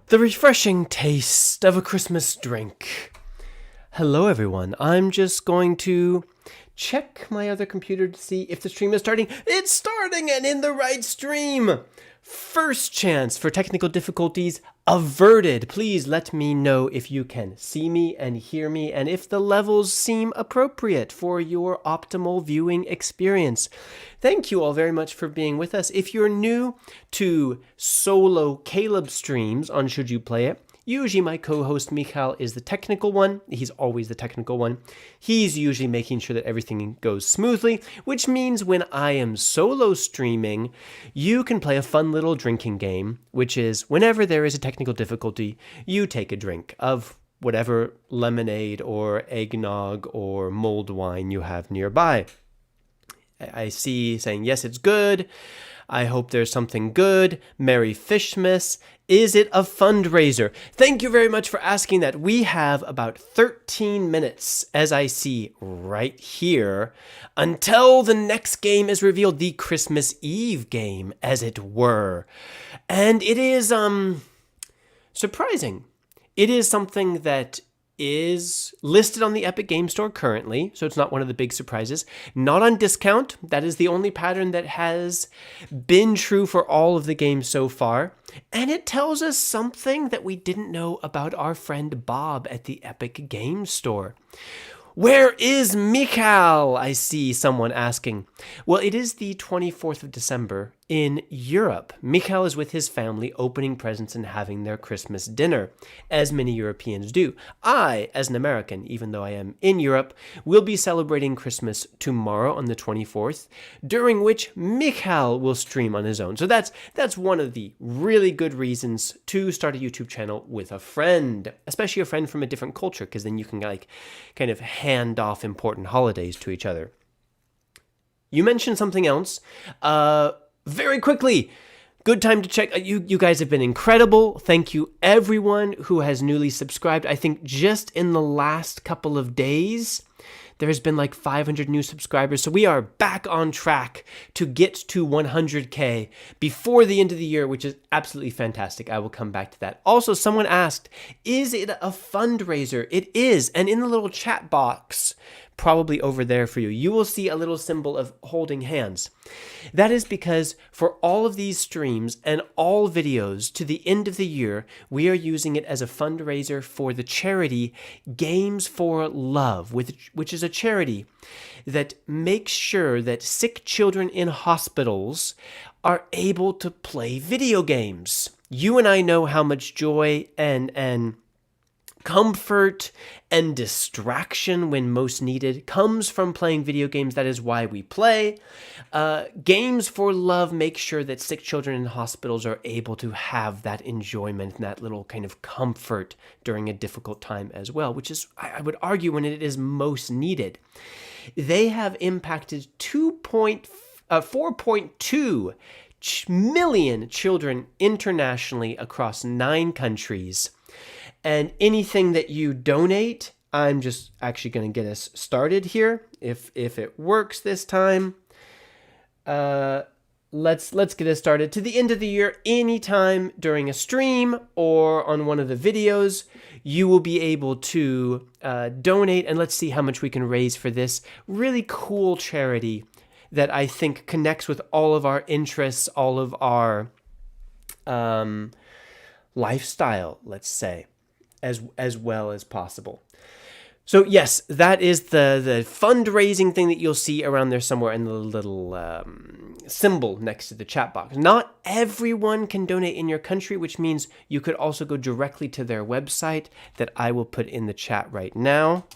The refreshing taste of a Christmas drink. Hello, everyone. I'm just going to check my other computer to see if the stream is starting. It's starting and in the right stream. First chance for technical difficulties averted. Please let me know if you can see me and hear me and if the levels seem appropriate for your optimal viewing experience. Thank you all very much for being with us. If you're new to solo Caleb streams on Should You Play It, usually my co-host Mikhail is the technical one. He's always the technical one. He's usually making sure that everything goes smoothly, which means when I am solo streaming, you can play a fun little drinking game, which is whenever there is a technical difficulty, you take a drink of whatever lemonade or eggnog or mulled wine you have nearby. I see saying, yes, it's good. I hope there's something good. Merry Fishmas. Is it a fundraiser? Thank you very much for asking that. We have about 13 minutes, as I see right here, until the next game is revealed, the Christmas Eve game, as it were. And it is surprising. It is something that is listed on the Epic Game Store currently, so it's not one of the big surprises. Not on discount. That is the only pattern that has been true for all of the games so far. And it tells us something that we didn't know about our friend Bob at the Epic Game Store. Where is Mikhail? I see someone asking. Well, it is the 24th of December in Europe. Mikhail is with his family opening presents and having their Christmas dinner, as many Europeans do. I, as an American, even though I am in Europe, will be celebrating Christmas tomorrow on the 24th, during which Mikhail will stream on his own. So that's one of the really good reasons to start a YouTube channel with a friend, especially a friend from a different culture, because then you can kind of hand off important holidays to each other. You mentioned something else. Very quickly, good time to check. You guys have been incredible. Thank you, everyone who has newly subscribed. I think just in the last couple of days, there has been like 500 new subscribers. So we are back on track to get to 100K before the end of the year, which is absolutely fantastic. I will come back to that. Also, someone asked, is it a fundraiser? It is. And in the little chat box, probably over there for you, you will see a little symbol of holding hands. That is because for all of these streams and all videos to the end of the year, we are using it as a fundraiser for the charity Games for Love, which is a charity that makes sure that sick children in hospitals are able to play video games. You and I know how much joy and comfort and distraction when most needed comes from playing video games. That is why we play. Games for Love make sure that sick children in hospitals are able to have that enjoyment and that little kind of comfort during a difficult time as well, which is, I would argue, when it is most needed. They have impacted 4.2 million children internationally across 9 countries. And anything that you donate, I'm just actually going to get us started here. If it works this time, let's get us started. To the end of the year, anytime during a stream or on one of the videos, you will be able to donate. And let's see how much we can raise for this really cool charity that I think connects with all of our interests, all of our lifestyle, let's say, as well as possible. So yes, that is the fundraising thing that you'll see around there somewhere in the little symbol next to the chat box. Not everyone can donate in your country, which means you could also go directly to their website that I will put in the chat right now.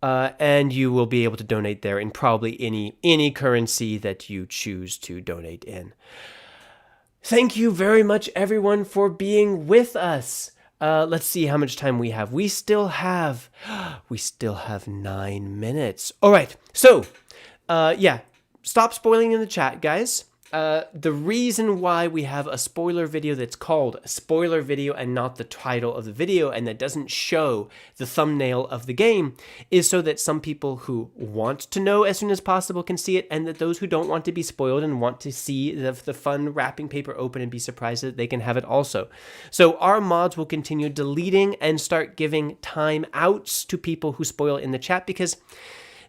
And you will be able to donate there in probably any currency that you choose to donate in. Thank you very much, everyone, for being with us. Let's see how much time we have. We still have 9 minutes. All right. So, stop spoiling in the chat, guys. The reason why we have a spoiler video that's called a spoiler video and not the title of the video, and that doesn't show the thumbnail of the game, is so that some people who want to know as soon as possible can see it, and that those who don't want to be spoiled and want to see the fun wrapping paper open and be surprised that they can have it also. So our mods will continue deleting and start giving timeouts to people who spoil in the chat, because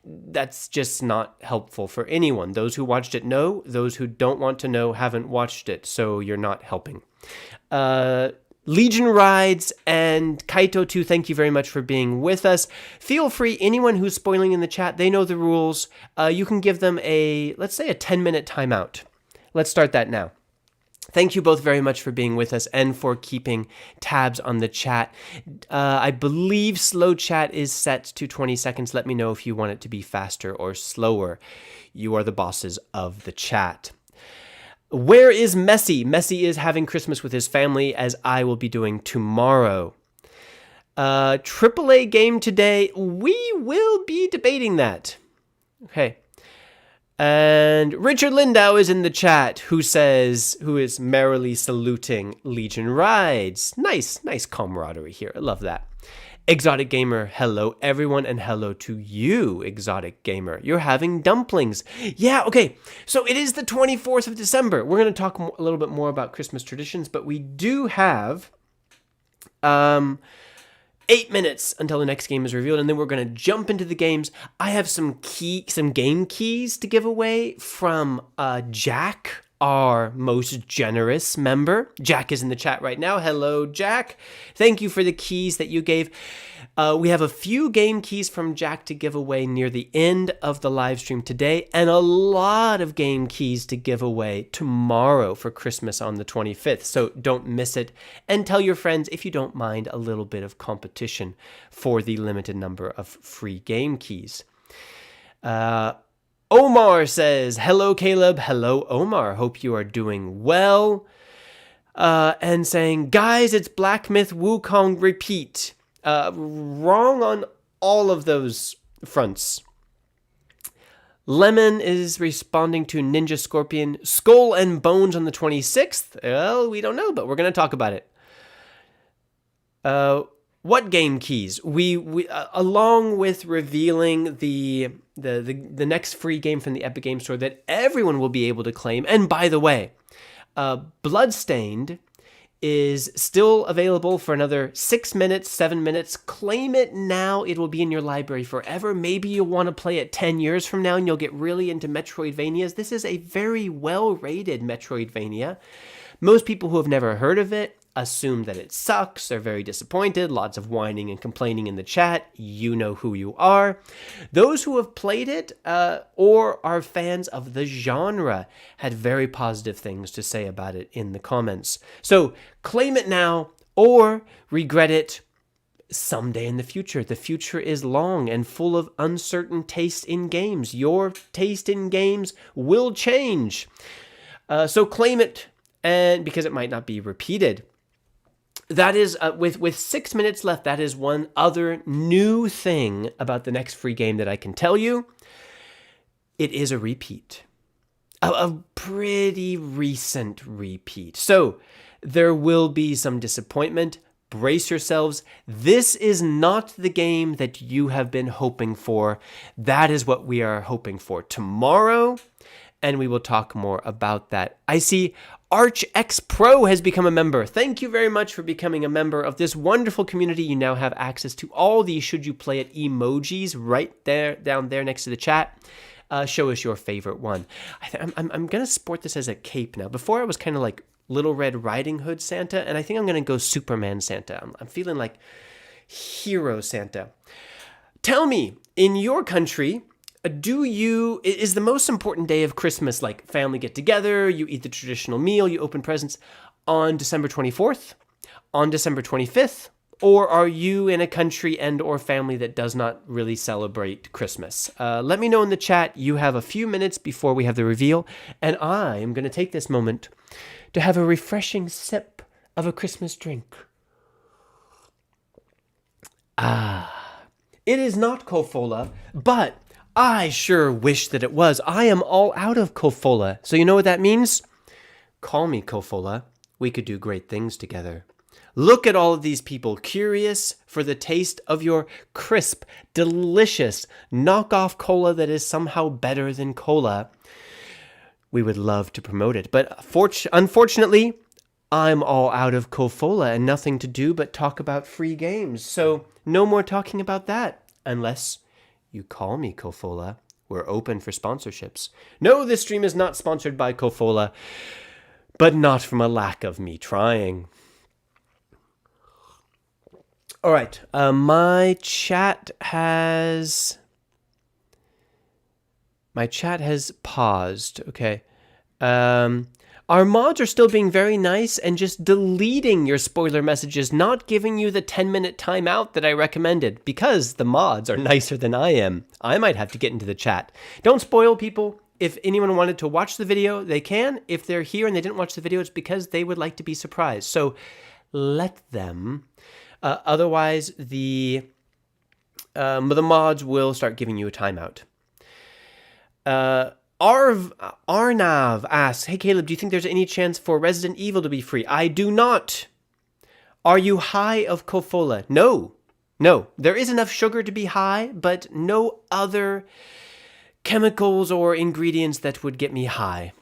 that's just not helpful for anyone. Those who watched it know. Those who don't want to know haven't watched it, so you're not helping. Legion Rides and Kaito too, thank you very much for being with us. Feel free, anyone who's spoiling in the chat, they know the rules. You can give them let's say a 10-minute timeout. Let's start that now. Thank you both very much for being with us and for keeping tabs on the chat. I believe slow chat is set to 20 seconds. Let me know if you want it to be faster or slower. You are the bosses of the chat. Where is Messi? Messi is having Christmas with his family, as I will be doing tomorrow. AAA game today. We will be debating that. Okay. And Richard Lindau is in the chat, who is merrily saluting Legion Rides. Nice camaraderie here. I love that. Exotic Gamer, hello everyone, and hello to you, Exotic Gamer. You're having dumplings. Yeah, okay. So it is the 24th of December. We're going to talk a little bit more about Christmas traditions, but we do have 8 minutes until the next game is revealed, and then we're going to jump into the games. I have some game keys to give away from Jack, our most generous member. Jack is in the chat right now. Hello, Jack. Thank you for the keys that you gave. We have a few game keys from Jack to give away near the end of the live stream today, and a lot of game keys to give away tomorrow for Christmas on the 25th. So don't miss it, and tell your friends if you don't mind a little bit of competition for the limited number of free game keys. Omar says, hello, Caleb. Hello, Omar. Hope you are doing well. And saying, guys, it's Black Myth Wukong repeat. Wrong on all of those fronts. Lemon is responding to Ninja Scorpion. Skull and Bones on the 26th. Well, we don't know, but we're going to talk about it. What game keys? We along with revealing the next free game from the Epic Game Store that everyone will be able to claim. And by the way, Bloodstained is still available for another 6 minutes, 7 minutes. Claim it now. It will be in your library forever. Maybe you'll want to play it 10 years from now and you'll get really into Metroidvanias. This is a very well-rated Metroidvania. Most people who have never heard of it assume that it sucks. They're very disappointed. Lots of whining and complaining in the chat. You know who you are. Those who have played it or are fans of the genre had very positive things to say about it in the comments. So claim it now or regret it someday in the future. The future is long and full of uncertain taste in games. Your taste in games will change. So claim it, and because it might not be repeated. That is, with 6 minutes left, that is one other new thing about the next free game that I can tell you. It is a repeat. A pretty recent repeat. So there will be some disappointment. Brace yourselves. This is not the game that you have been hoping for. That is what we are hoping for tomorrow, and we will talk more about that. I see ArchX Pro has become a member. Thank you very much for becoming a member of this wonderful community. You now have access to all the Should You Play It emojis right there, down there next to the chat. Show us your favorite one. I'm going to sport this as a cape now. Before I was kind of like Little Red Riding Hood Santa, and I think I'm going to go Superman Santa. I'm feeling like hero Santa. Tell me, in your country, is the most important day of Christmas like family get together, you eat the traditional meal, you open presents on December 24th, on December 25th, or are you in a country and or family that does not really celebrate Christmas? Let me know in the chat. You have a few minutes before we have the reveal, and I am going to take this moment to have a refreshing sip of a Christmas drink. It is not Kofola, but I sure wish that it was. I am all out of Kofola. So you know what that means? Call me Kofola. We could do great things together. Look at all of these people, curious for the taste of your crisp, delicious knockoff cola that is somehow better than cola. We would love to promote it. But unfortunately, I'm all out of Kofola and nothing to do but talk about free games. So no more talking about that, unless you call me Kofola. We're open for sponsorships. No, this stream is not sponsored by Kofola, but not from a lack of me trying. All right, my chat has paused. Okay. Our mods are still being very nice and just deleting your spoiler messages, not giving you the 10-minute timeout that I recommended, because the mods are nicer than I am. I might have to get into the chat. Don't spoil people. If anyone wanted to watch the video, they can. If they're here and they didn't watch the video, it's because they would like to be surprised. So let them. Otherwise, the mods will start giving you a timeout. Arnav asks, hey Caleb, do you think there's any chance for Resident Evil to be free? I do not. Are you high of Kofola? No. There is enough sugar to be high, but no other chemicals or ingredients that would get me high.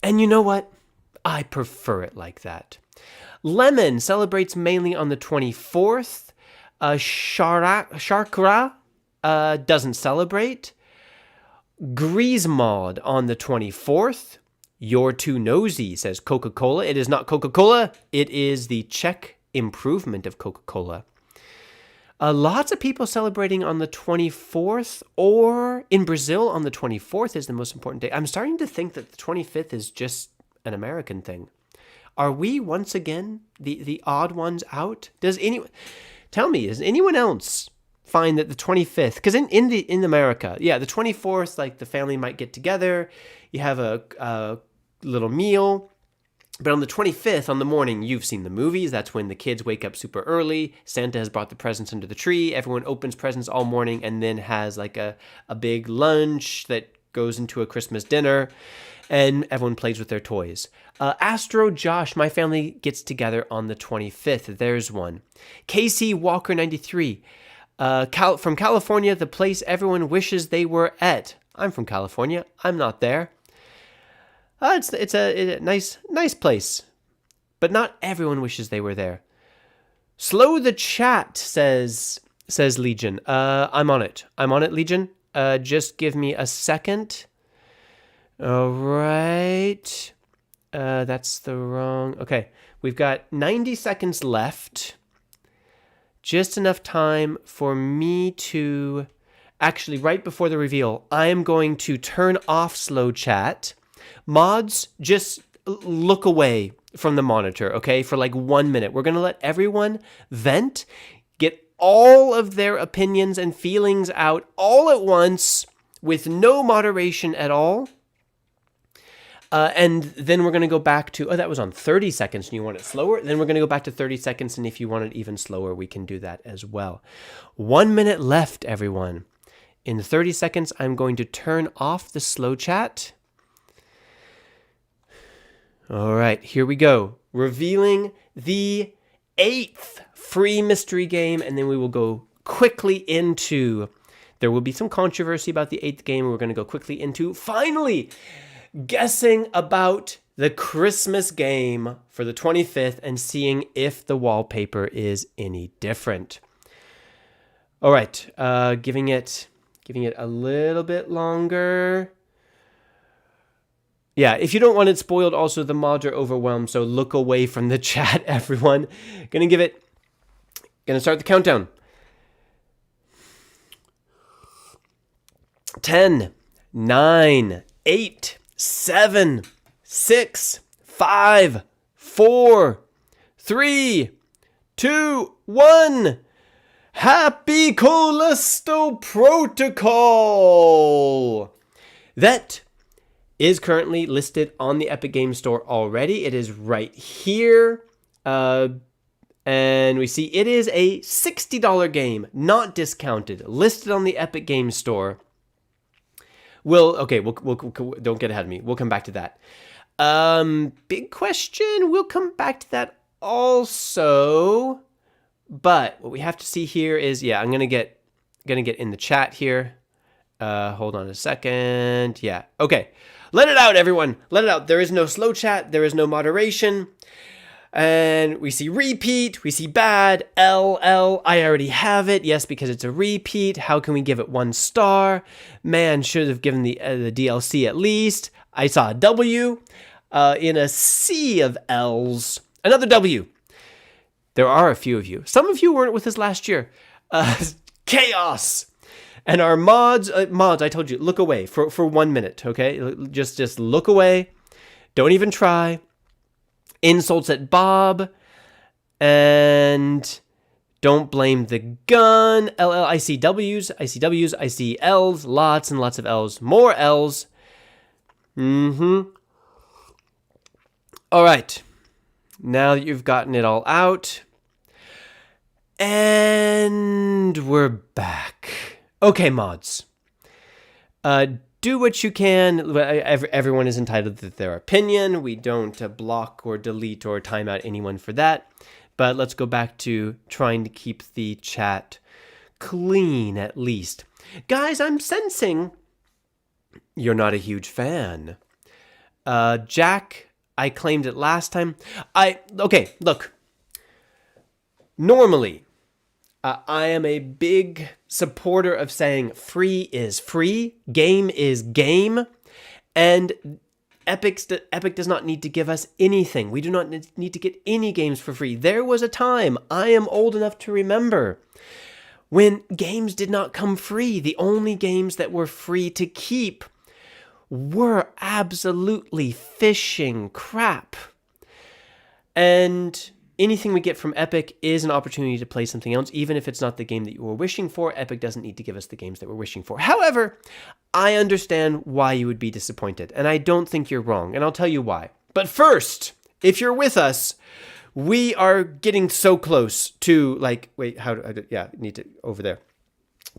And you know what? I prefer it like that. Lemon celebrates mainly on the 24th. Sharkra doesn't celebrate. Greasemod on the 24th. You're too nosy, says Coca-Cola. It is not Coca-Cola. It is the Czech improvement of Coca-Cola. Lots of people celebrating on the 24th, or in Brazil on the 24th is the most important day. I'm starting to think that the 25th is just an American thing. Are we once again the odd ones out? Does anyone else find that the 25th, because in America, yeah, the 24th, like the family might get together, you have a little meal, but on the 25th, on the morning, you've seen the movies. That's when the kids wake up super early. Santa has brought the presents under the tree. Everyone opens presents all morning and then has like a big lunch that goes into a Christmas dinner, and everyone plays with their toys. Astro Josh, my family gets together on the 25th. There's one. Casey Walker 93. From California, the place everyone wishes they were at. I'm from California. I'm not there. It's a nice place, but not everyone wishes they were there. Slow the chat, says Legion. I'm on it, Legion. Just give me a second. All right. That's the wrong. Okay, we've got 90 seconds left. Just enough time for me to actually, right before the reveal, I am going to turn off slow chat. Mods, just look away from the monitor, okay, for like 1 minute. We're going to let everyone vent, get all of their opinions and feelings out all at once with no moderation at all. And then we're going to go back to, that was on 30 seconds and you want it slower. Then we're going to go back to 30 seconds. And if you want it even slower, we can do that as well. 1 minute left, everyone. In 30 seconds, I'm going to turn off the slow chat. All right, here we go. Revealing the 8th free mystery game. And then we will go quickly into, there will be some controversy about the 8th game. We're going to go quickly into, finally, guessing about the Christmas game for the 25th and seeing if the wallpaper is any different. All right, giving it a little bit longer. Yeah, if you don't want it spoiled, also the mods are overwhelmed, so look away from the chat, everyone. Gonna start the countdown. 10, 9, 8, 7, 6, 5, 4, 3, 2, 1. Happy Callisto Protocol! That is currently listed on the Epic Games Store already. It is right here. And we see it is a $60 game, not discounted, listed on the Epic Games Store. We'll don't get ahead of me. We'll come back to that. Big question. We'll come back to that also. But what we have to see here is, I'm gonna get in the chat here. Hold on a second. Yeah. Okay. Let it out, everyone. Let it out. There is no slow chat. There is no moderation. And we see repeat. We see bad. LL. I already have it. Yes, because it's a repeat. How can we give it 1 star? Man, should have given the DLC at least. I saw a W in a sea of L's. Another W. There are a few of you. Some of you weren't with us last year. Chaos. And our mods, I told you, look away for 1 minute, okay? Just look away. Don't even try. Insults at Bob. And don't blame the gun. LL, I see W's, I see L's, lots and lots of L's. More L's. All right. Now that you've gotten it all out. And we're back. Okay, mods. Do what you can. Everyone is entitled to their opinion. We don't block or delete or time out anyone for that. But let's go back to trying to keep the chat clean, at least. Guys, I'm sensing you're not a huge fan. Jack, I claimed it last time. Okay, look. Normally, I am a big supporter of saying free is free, game is game, and Epic does not need to give us anything. We do not need to get any games for free. There was a time, I am old enough to remember, when games did not come free. The only games that were free to keep were absolutely fishing crap. And anything we get from Epic is an opportunity to play something else, even if it's not the game that you were wishing for. Epic doesn't need to give us the games that we're wishing for. However, I understand why you would be disappointed, and I don't think you're wrong, and I'll tell you why. But first, if you're with us, we are getting so close to, over there,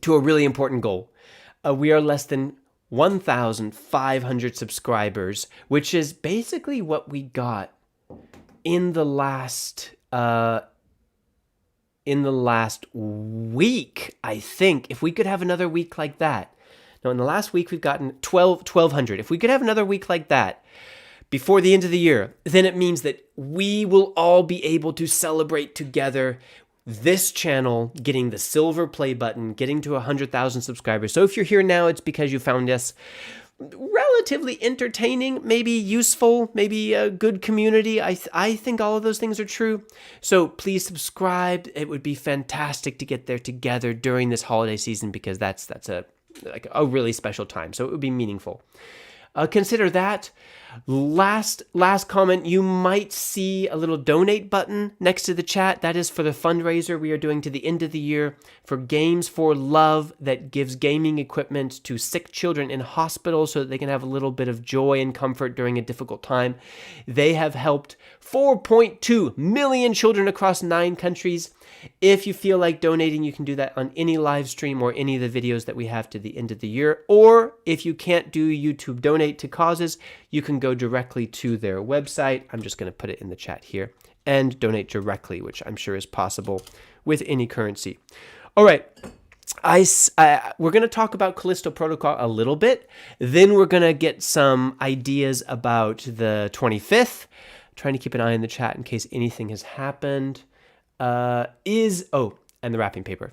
to a really important goal. We are less than 1,500 subscribers, which is basically what we got in the last week, I think. If we could have another week like that. No, in the last week we've gotten 1,200. If we could have another week like that before the end of the year, then it means that we will all be able to celebrate together this channel getting the silver play button, getting to 100,000 subscribers. So if you're here now, it's because you found us relatively entertaining, maybe useful, maybe a good community. I think all of those things are true. So please subscribe. It would be fantastic to get there together during this holiday season, because that's a really special time. So it would be meaningful. Consider that. Last comment, you might see a little donate button next to the chat. That is for the fundraiser we are doing to the end of the year for Games for Love, that gives gaming equipment to sick children in hospitals so that they can have a little bit of joy and comfort during a difficult time. They have helped 4.2 million children across 9 countries. If you feel like donating, you can do that on any live stream or any of the videos that we have to the end of the year. Or if you can't do YouTube donate to causes, you can go directly to their website. I'm just going to put it in the chat here, and donate directly, which I'm sure is possible with any currency. All right. We're going to talk about Callisto Protocol a little bit. Then we're going to get some ideas about the 25th. Trying to keep an eye on the chat in case anything has happened. And the wrapping paper.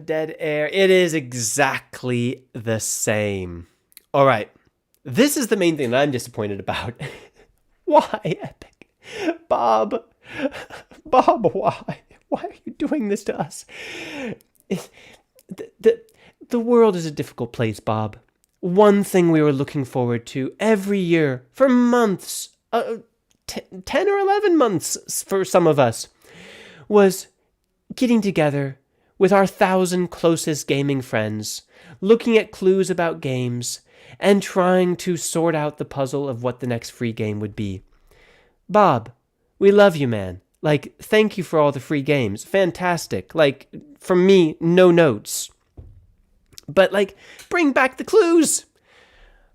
Dead air. It is exactly the same. All right. This is the main thing that I'm disappointed about. Why, Epic? Bob, why? Why are you doing this to us? The world is a difficult place, Bob. One thing we were looking forward to every year for months, 10 or 11 months for some of us, was getting together with our 1,000 closest gaming friends, looking at clues about games, and trying to sort out the puzzle of what the next free game would be. Bob, we love you, man. Like, thank you for all the free games. Fantastic. Like, from me, no notes. But, like, bring back the clues.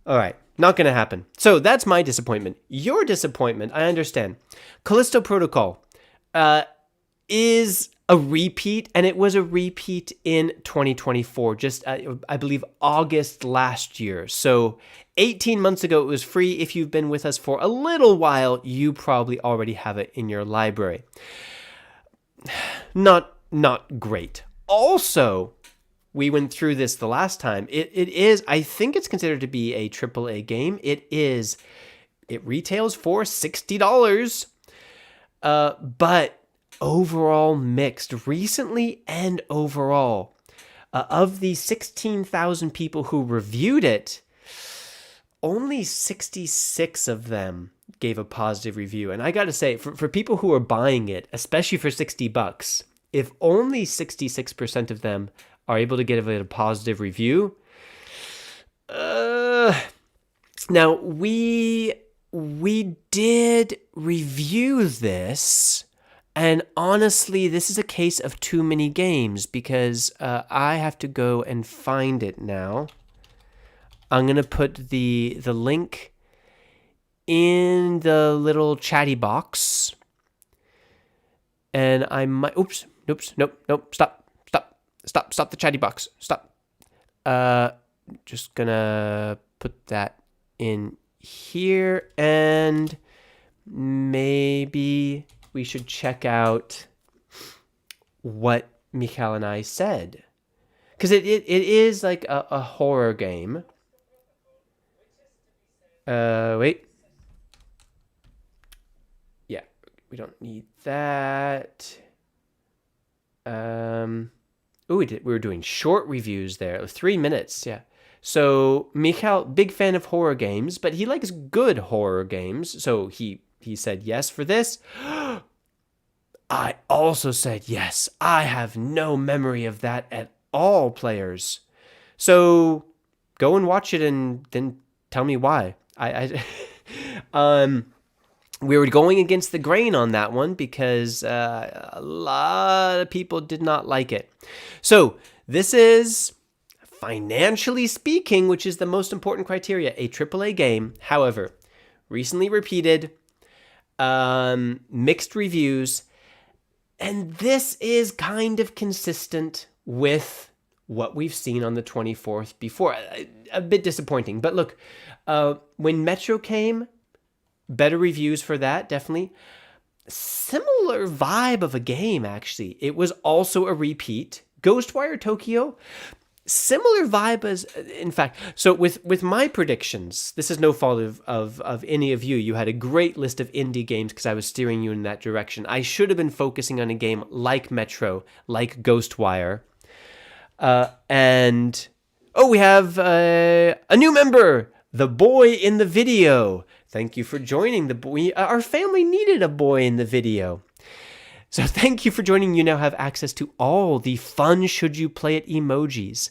All right, not going to happen. So that's my disappointment. Your disappointment, I understand. Callisto Protocol is a repeat, and it was a repeat in 2024, just I believe August last year. So 18 months ago, it was free. If you've been with us for a little while, you probably already have it in your library. Not great. Also, we went through this the last time. It is, I think it's considered to be a AAA game. It retails for $60, but overall mixed recently and overall. Of the 16,000 people who reviewed it, only 66 of them gave a positive review. And I got to say, for people who are buying it, especially for $60, if only 66% of them are able to give it a positive review, now we did review this. And honestly, this is a case of too many games because I have to go and find it now. I'm going to put the link in the little chatty box. And I might... Nope, stop the chatty box. Stop. Just going to put that in here. And maybe we should check out what Michal and I said. Because it is like a horror game. Wait. Yeah, we don't need that. We were doing short reviews there. 3 minutes, yeah. So Michal, big fan of horror games, but he likes good horror games. So he said yes for this. I also said yes. I have no memory of that at all, players. So go and watch it and then tell me why. We were going against the grain on that one because a lot of people did not like it. So this is, financially speaking, which is the most important criteria, a AAA game. However, recently repeated, mixed reviews, and this is kind of consistent with what we've seen on the 24th before. A bit disappointing, but look, when Metro came, better reviews for that, definitely. Similar vibe of a game, actually. It was also a repeat. Ghostwire Tokyo, similar vibe as, in fact, so with my predictions, this is no fault of any of you. You had a great list of indie games because I was steering you in that direction. I should have been focusing on a game like Metro, like Ghostwire. And we have a new member, the boy in the video. Thank you for joining the boy. Our family needed a boy in the video. So thank you for joining. You now have access to all the fun should you play it emojis.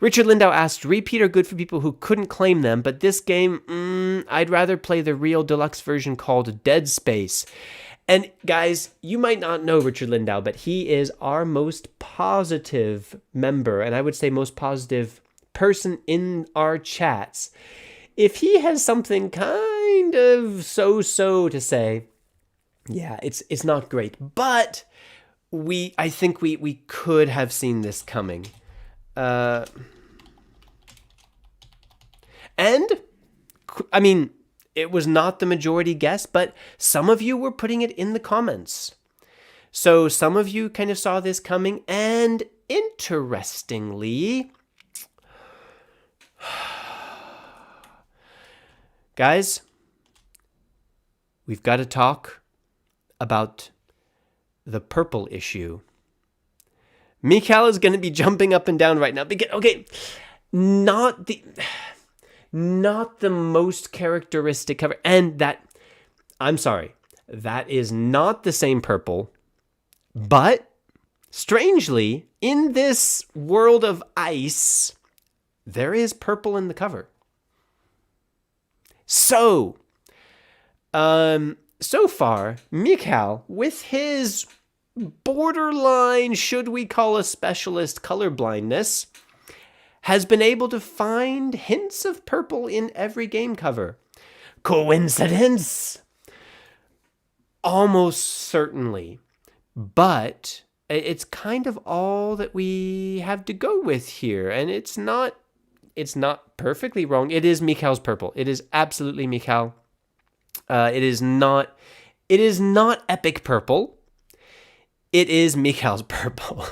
Richard Lindau asked, repeat are good for people who couldn't claim them, but this game, I'd rather play the real deluxe version called Dead Space. And guys, you might not know Richard Lindau, but he is our most positive member, and I would say most positive person in our chats. If he has something kind of so-so to say, yeah, it's not great, but I think we could have seen this coming. And I mean, it was not the majority guess, but some of you were putting it in the comments. So some of you kind of saw this coming, and interestingly, guys, we've got to talk about the purple issue. Michal is going to be jumping up and down right now because, okay, not the most characteristic cover, and that, I'm sorry, that is not the same purple, but strangely, in this world of ice, there is purple in the cover. So so far, Mikhail, with his borderline, should we call a specialist, colorblindness, has been able to find hints of purple in every game cover. Coincidence? Almost certainly. But it's kind of all that we have to go with here. And it's not perfectly wrong. It is Mikhail's purple. It is absolutely Mikhail. It is not epic purple. It is Mikhail's purple.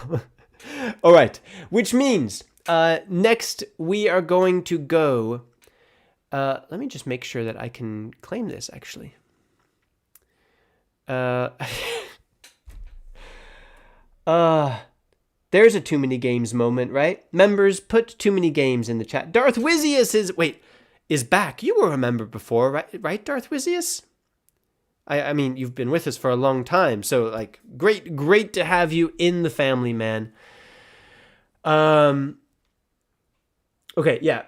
All right. Which means next we are going to go. Let me just make sure that I can claim this, actually. There's a too many games moment, right? Members, put too many games in the chat. Darth Wizius is back. You were a member before, right, Darth Wizius? I mean, you've been with us for a long time, so like great to have you in the family, man. Okay, yeah.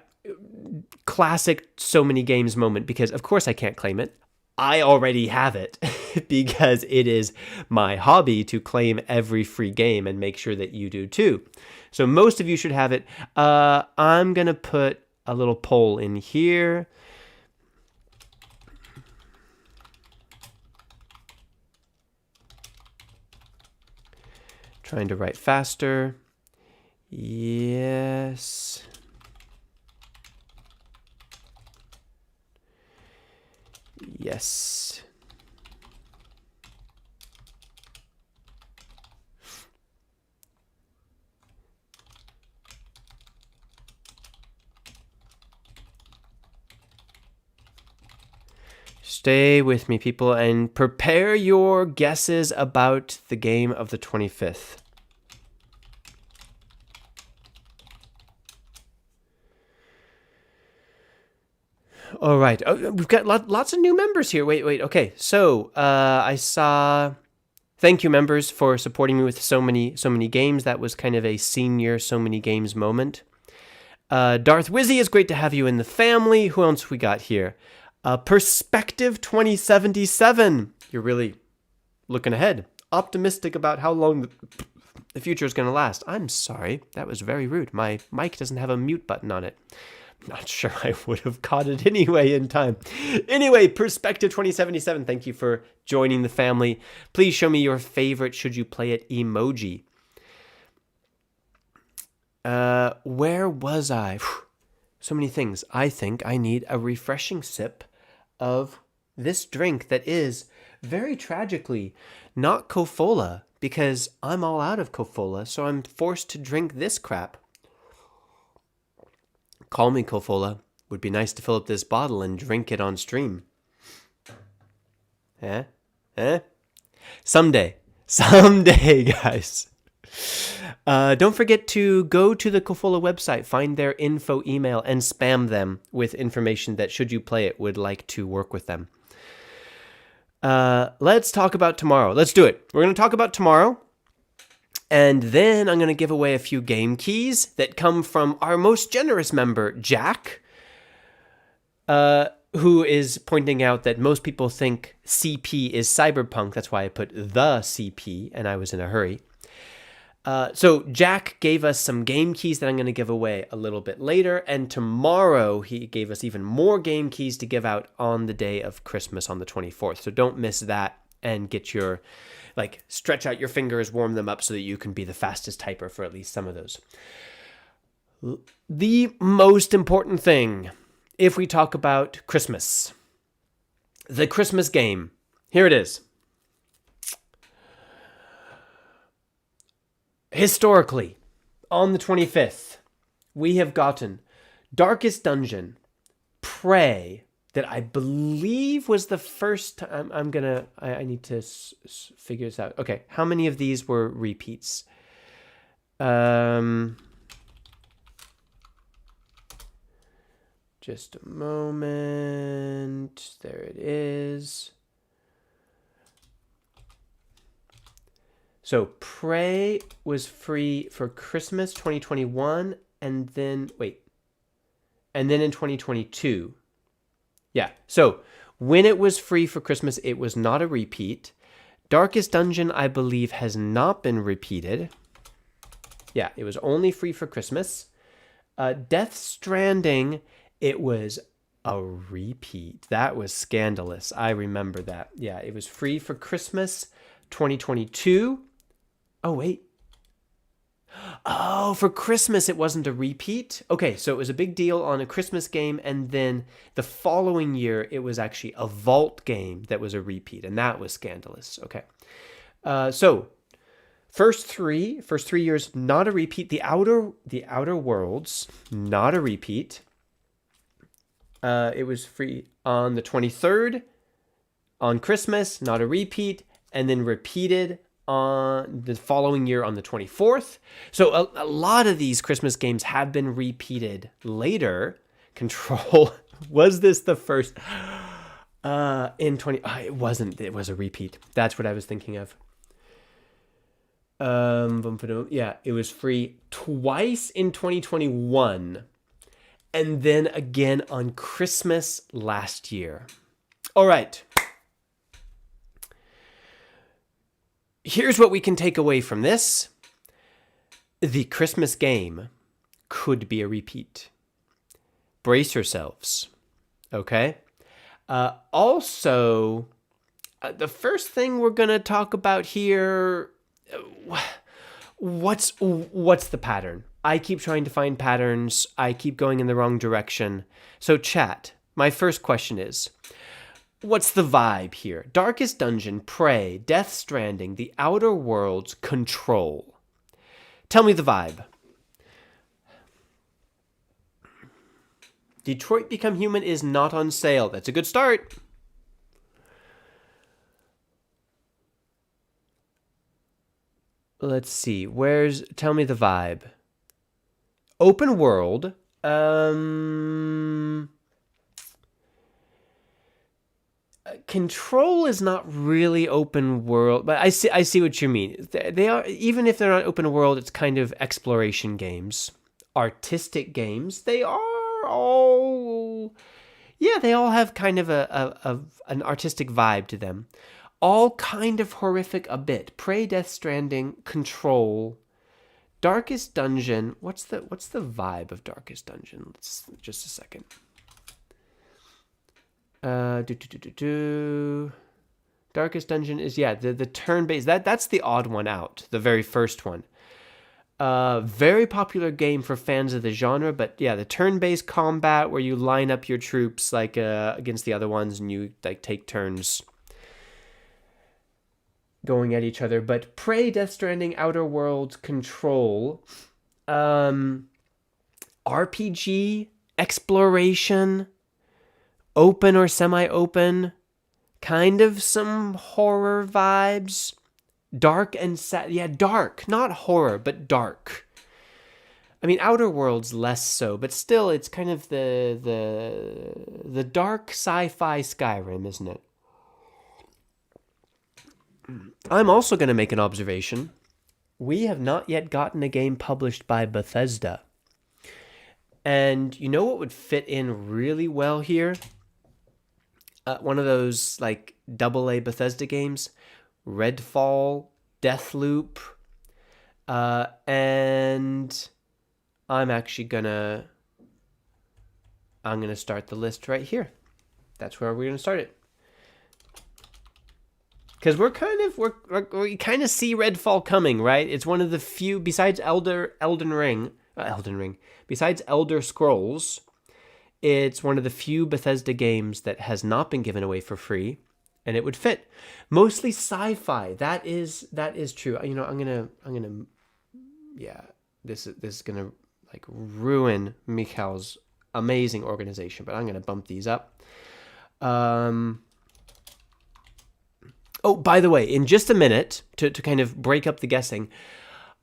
Classic so many games moment, because of course I can't claim it. I already have it because it is my hobby to claim every free game and make sure that you do too. So most of you should have it. I'm going to put a little poll in here. Trying to write faster. Yes. Yes. Stay with me, people, and prepare your guesses about the game of the 25th. All right. Oh, we've got lots of new members here. Wait. Okay. So I saw. Thank you, members, for supporting me with so many games. That was kind of a senior so many games moment. Darth Wizzy, it's great to have you in the family. Who else we got here? Perspective 2077. You're really looking ahead. Optimistic about how long the future is going to last. I'm sorry. That was very rude. My mic doesn't have a mute button on it. Not sure I would have caught it anyway in time. Anyway, Perspective 2077, thank you for joining the family. Please show me your favorite should you play it emoji. Where was I? So many things. I think I need a refreshing sip of this drink that is, very tragically, not Cofola, because I'm all out of Cofola, so I'm forced to drink this crap. Call me, Cofola. Would be nice to fill up this bottle and drink it on stream. Someday, guys. Don't forget to go to the Cofola website, find their info email, and spam them with information that, should you play it, would like to work with them. Let's talk about tomorrow. Let's do it. We're going to talk about tomorrow. And then I'm going to give away a few game keys that come from our most generous member, Jack, who is pointing out that most people think CP is Cyberpunk. That's why I put the CP, and I was in a hurry. So Jack gave us some game keys that I'm going to give away a little bit later. And tomorrow he gave us even more game keys to give out on the day of Christmas on the 24th. So don't miss that and get your... stretch out your fingers, warm them up so that you can be the fastest typer for at least some of those. The most important thing, if we talk about Christmas, the Christmas game. Here it is. Historically, on the 25th, we have gotten Darkest Dungeon, Prey, that I believe was the first time. I need to figure this out. Okay, how many of these were repeats? Just a moment. There it is. So Prey was free for Christmas 2021, and then in 2022. Yeah, so When it was free for Christmas, it was not a repeat. Darkest Dungeon, I believe, has not been repeated. Yeah, it was only free for Christmas. Death Stranding, it was a repeat. That was scandalous. I remember that. Yeah, it was free for Christmas 2022. Oh, wait. Oh, for Christmas, it wasn't a repeat? Okay, so it was a big deal on a Christmas game, and then the following year, it was actually a Vault game that was a repeat, and that was scandalous. Okay. So, first three years, not a repeat. The Outer Worlds, not a repeat. It was free on the 23rd, on Christmas, not a repeat, and then repeated on the following year on the 24th. So a lot of these Christmas games have been repeated later. Control, was this the first? In 20, it wasn't, it was a repeat. That's what I was thinking of. Yeah, it was free twice in 2021. And then again on Christmas last year. All right. Here's what we can take away from this. The Christmas game could be a repeat. Brace yourselves. Okay? Also, the first thing we're going to talk about here, what's the pattern? I keep trying to find patterns. I keep going in the wrong direction. So chat, my first question is, what's the vibe here? Darkest Dungeon, Prey, Death Stranding, The Outer Worlds, Control. Tell me the vibe. Detroit Become Human is not on sale. That's a good start. Let's see. Tell me the vibe. Open world. Control is not really open world, but I see what you mean. They are, even if they're not open world, it's kind of exploration games, artistic games. They are all, yeah, they all have kind of an artistic vibe to them. All kind of horrific a bit. Prey, Death Stranding, Control, Darkest Dungeon. What's the vibe of Darkest Dungeon? Let's just a second. Darkest Dungeon is, yeah, the turn-based. That's the odd one out. The very first one. Very popular game for fans of the genre, but yeah, the turn-based combat where you line up your troops like against the other ones and you like take turns going at each other. But Prey, Death Stranding, Outer Worlds, Control, RPG, exploration, open or semi-open, kind of some horror vibes, dark and sad. Yeah, dark, not horror, but dark. I mean, Outer Worlds less so, but still, it's kind of the dark sci-fi Skyrim, isn't it? I'm also going to make an observation. We have not yet gotten a game published by Bethesda. And you know what would fit in really well here? One of those like AA Bethesda games, Redfall, Deathloop, and I'm gonna start the list right here. That's where we're gonna start it. Because we kind of see Redfall coming, right? It's one of the few, besides Elden Ring, besides Elder Scrolls, it's one of the few Bethesda games that has not been given away for free, and it would fit. Mostly sci-fi. That is true. You know, I'm gonna, yeah. This is gonna like ruin Mikhail's amazing organization, but I'm gonna bump these up. Oh, by the way, in just a minute, to kind of break up the guessing,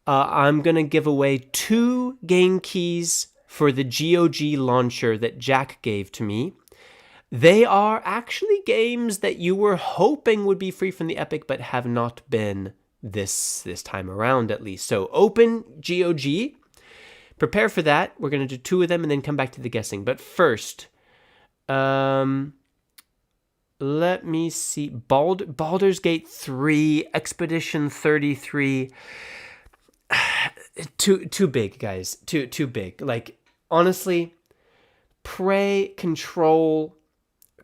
I'm going to give away 2 game keys for the GOG launcher that Jack gave to me. They are actually games that you were hoping would be free from the Epic, but have not been this time around, at least. So open GOG. Prepare for that. We're going to do 2 of them and then come back to the guessing. But first, Let me see. Baldur's Gate 3, Expedition 33. Too big, guys. Too big. Like, honestly, Prey, Control,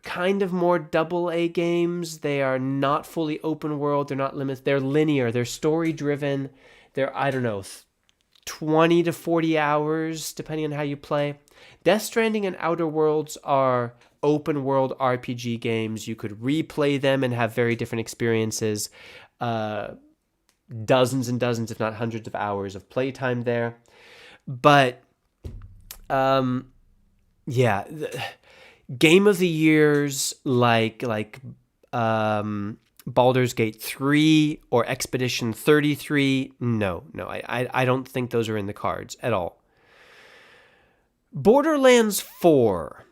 kind of more double A games. They are not fully open world. They're not limited. They're linear. They're story driven. They're, I don't know, 20 to 40 hours, depending on how you play. Death Stranding and Outer Worlds are open world RPG games. You could replay them and have very different experiences. Dozens and dozens, if not hundreds of hours of playtime there. But, yeah, game of the years like Baldur's Gate 3 or Expedition 33, no, I don't think those are in the cards at all. Borderlands 4.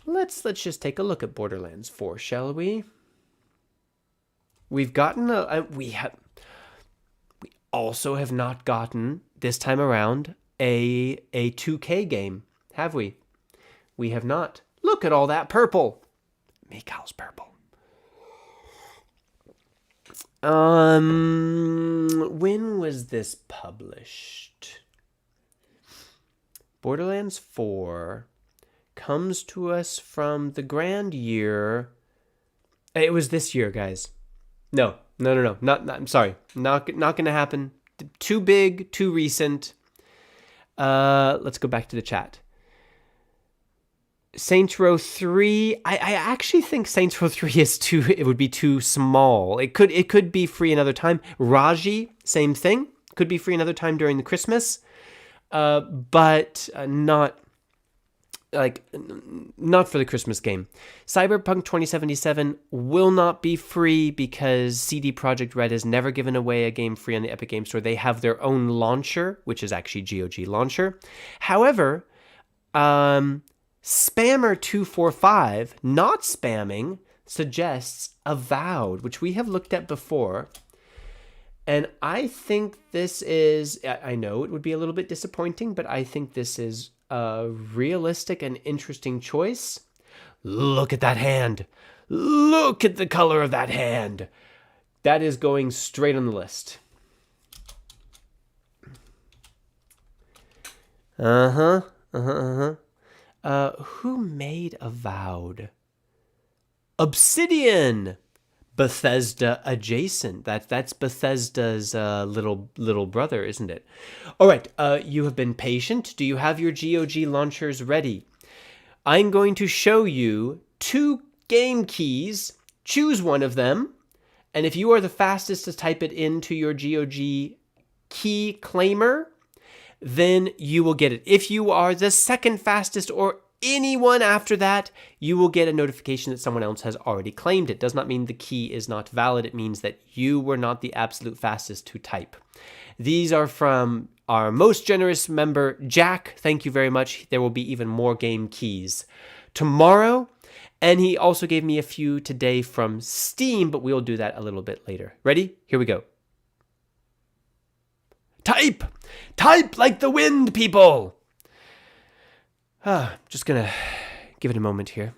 Let's just take a look at Borderlands 4, shall we? We've gotten we also have not gotten this time around a 2K game, have we? We have not. Look at all that purple. Mikhail's purple. When was this published? Borderlands 4 comes to us from the grand year. It was this year, guys. No. Not I'm sorry. Not going to happen. Too big, too recent. Let's go back to the chat. Saints Row 3, I actually think Saints Row 3 it would be too small. It could be free another time. Raji, same thing. Could be free another time during the Christmas. But not for the Christmas game. Cyberpunk 2077 will not be free because CD Projekt Red has never given away a game free on the Epic Game Store. They have their own launcher, which is actually GOG Launcher. However, Spammer245, not spamming, suggests Avowed, which we have looked at before. And I think this is, I know it would be a little bit disappointing, but I think this is a realistic and interesting choice. Look at that hand. Look at the color of that hand. That is going straight on the list. Who made Avowed? Obsidian. Bethesda adjacent. That's Bethesda's little brother, isn't it? All right. You have been patient. Do you have your GOG launchers ready? I'm going to show you 2 game keys. Choose one of them. And if you are the fastest to type it into your GOG key claimer, then you will get it. If you are the second fastest or anyone after that, you will get a notification that someone else has already claimed it. Does not mean the key is not valid. It means that you were not the absolute fastest to type. These are from our most generous member, Jack. Thank you very much. There will be even more game keys tomorrow. And he also gave me a few today from Steam, but we'll do that a little bit later. Ready? Here we go. Type! Type like the wind, people! Just gonna give it a moment here.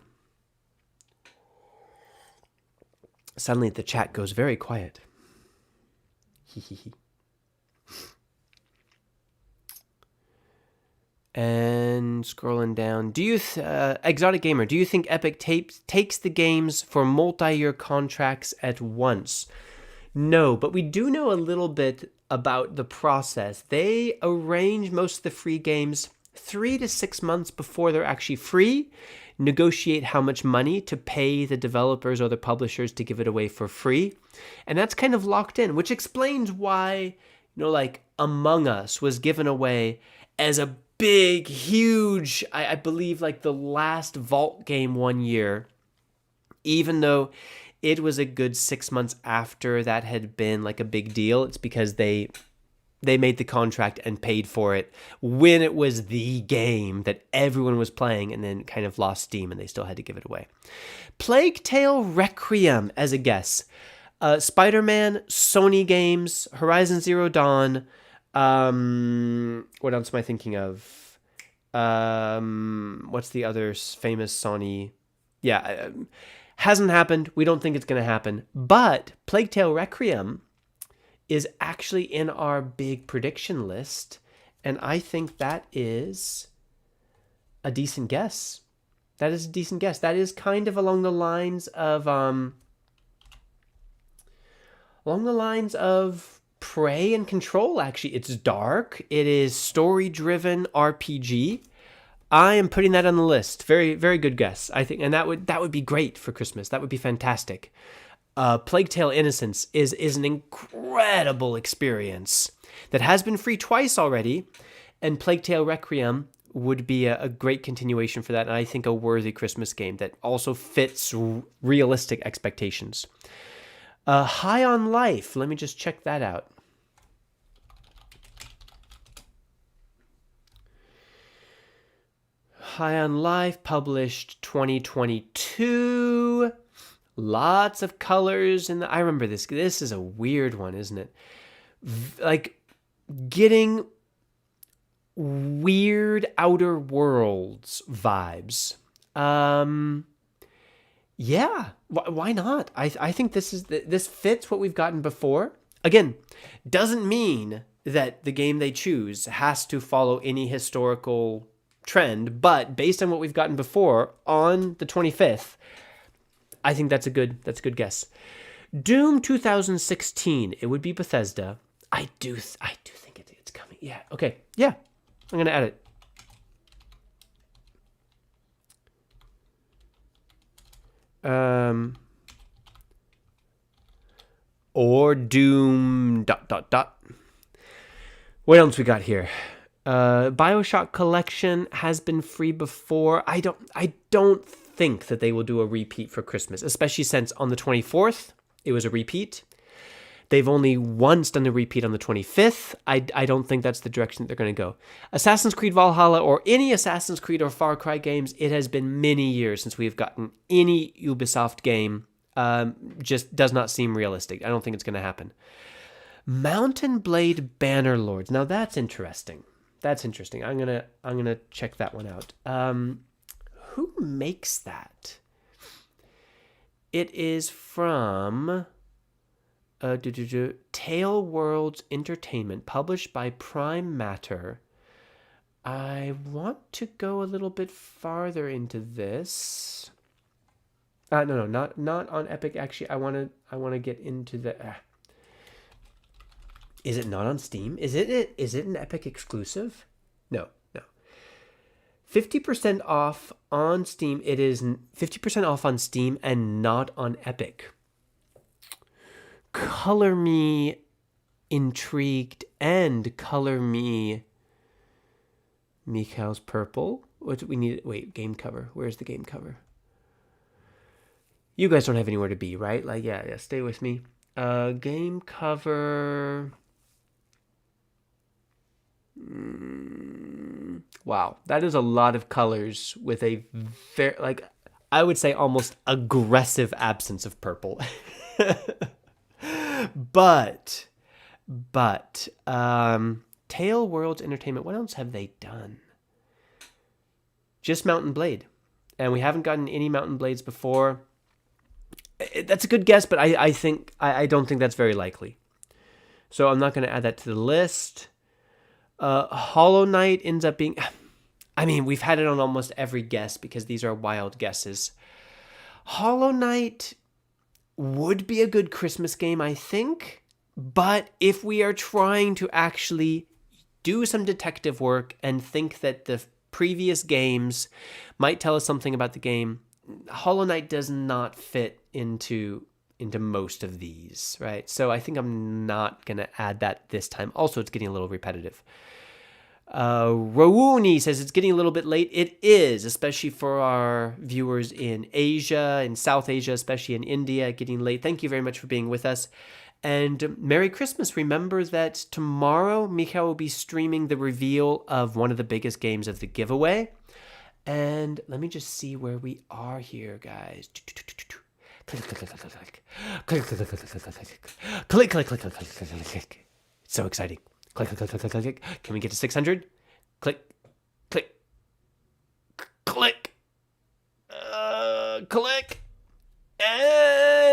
Suddenly the chat goes very quiet. And scrolling down, Exotic Gamer, do you think Epic takes the games for multi-year contracts at once? No, but we do know a little bit about the process. They arrange most of the free games 3 to 6 months before they're actually free, negotiate how much money to pay the developers or the publishers to give it away for free. And that's kind of locked in, which explains why, like Among Us was given away as a big, huge, I believe like the last Vault game one year, even though it was a good 6 months after that had been like a big deal. It's because they made the contract and paid for it when it was the game that everyone was playing, and then kind of lost steam and they still had to give it away. Plague Tale Requiem as a guess. Spider-Man, Sony games, Horizon Zero Dawn. What else am I thinking of? What's the other famous Sony? Yeah, Hasn't happened. We don't think it's going to happen. But Plague Tale Requiem is actually in our big prediction list. And I think that is a decent guess. That is a decent guess. That is kind of along the lines of Prey and Control, actually. It's dark. It is story-driven RPG. I am putting that on the list. Very, very good guess, I think. And that would be great for Christmas. That would be fantastic. Plague Tale Innocence is an incredible experience that has been free twice already. And Plague Tale Requiem would be a great continuation for that. And I think a worthy Christmas game that also fits realistic expectations. High on Life. Let me just check that out. High on Life, published 2022. Lots of colors in the... I remember this. This is a weird one, isn't it? Like, getting weird Outer Worlds vibes. Yeah, why not? I think this fits what we've gotten before. Again, doesn't mean that the game they choose has to follow any historical trend, but based on what we've gotten before on the 25th, I think that's a good guess. Doom 2016. It would be Bethesda. I do think it's coming. Yeah. Okay. Yeah. I'm gonna add it. Or Doom ... What else we got here? BioShock Collection has been free before. I don't think that they will do a repeat for Christmas, especially since on the 24th it was a repeat. They've only once done the repeat on the 25th. I don't think that's the direction that they're going to go. Assassin's Creed Valhalla or any Assassin's Creed or Far Cry games, it has been many years since we've gotten any Ubisoft game. Just does not seem realistic. I don't think it's going to happen. Mountain Blade Bannerlords. Now that's interesting. That's interesting. I'm gonna check that one out. Who makes that? It is from Tale Worlds Entertainment, published by Prime Matter. I want to go a little bit farther into this. No, not on Epic. Actually, I want to get into the. Is it not on Steam? Is it an Epic exclusive? No. 50% off on Steam. It is 50% off on Steam and not on Epic. Color me intrigued and color me Mikhail's purple. What do we need? Wait, game cover. Where's the game cover? You guys don't have anywhere to be, right? Like, yeah, stay with me. Game cover. Wow, that is a lot of colors with a very, like, I would say almost aggressive absence of purple. but Tale Worlds Entertainment, what else have they done? Just Mountain Blade, and we haven't gotten any Mountain Blades before. That's a good guess, but I don't think that's very likely, so I'm not going to add that to the list. Hollow Knight ends up being... I mean, we've had it on almost every guess because these are wild guesses. Hollow Knight would be a good Christmas game, I think. But if we are trying to actually do some detective work and think that the previous games might tell us something about the game, Hollow Knight does not fit into most of these, right? So I think I'm not going to add that this time. Also, it's getting a little repetitive. Rowooni says it's getting a little bit late. It is, especially for our viewers in Asia, in South Asia, especially in India, getting late. Thank you very much for being with us. And Merry Christmas. Remember that tomorrow, Mikhail will be streaming the reveal of one of the biggest games of the giveaway. And let me just see where we are here, guys. Click. It's so exciting. Click. Can we get to 600? Click. Click.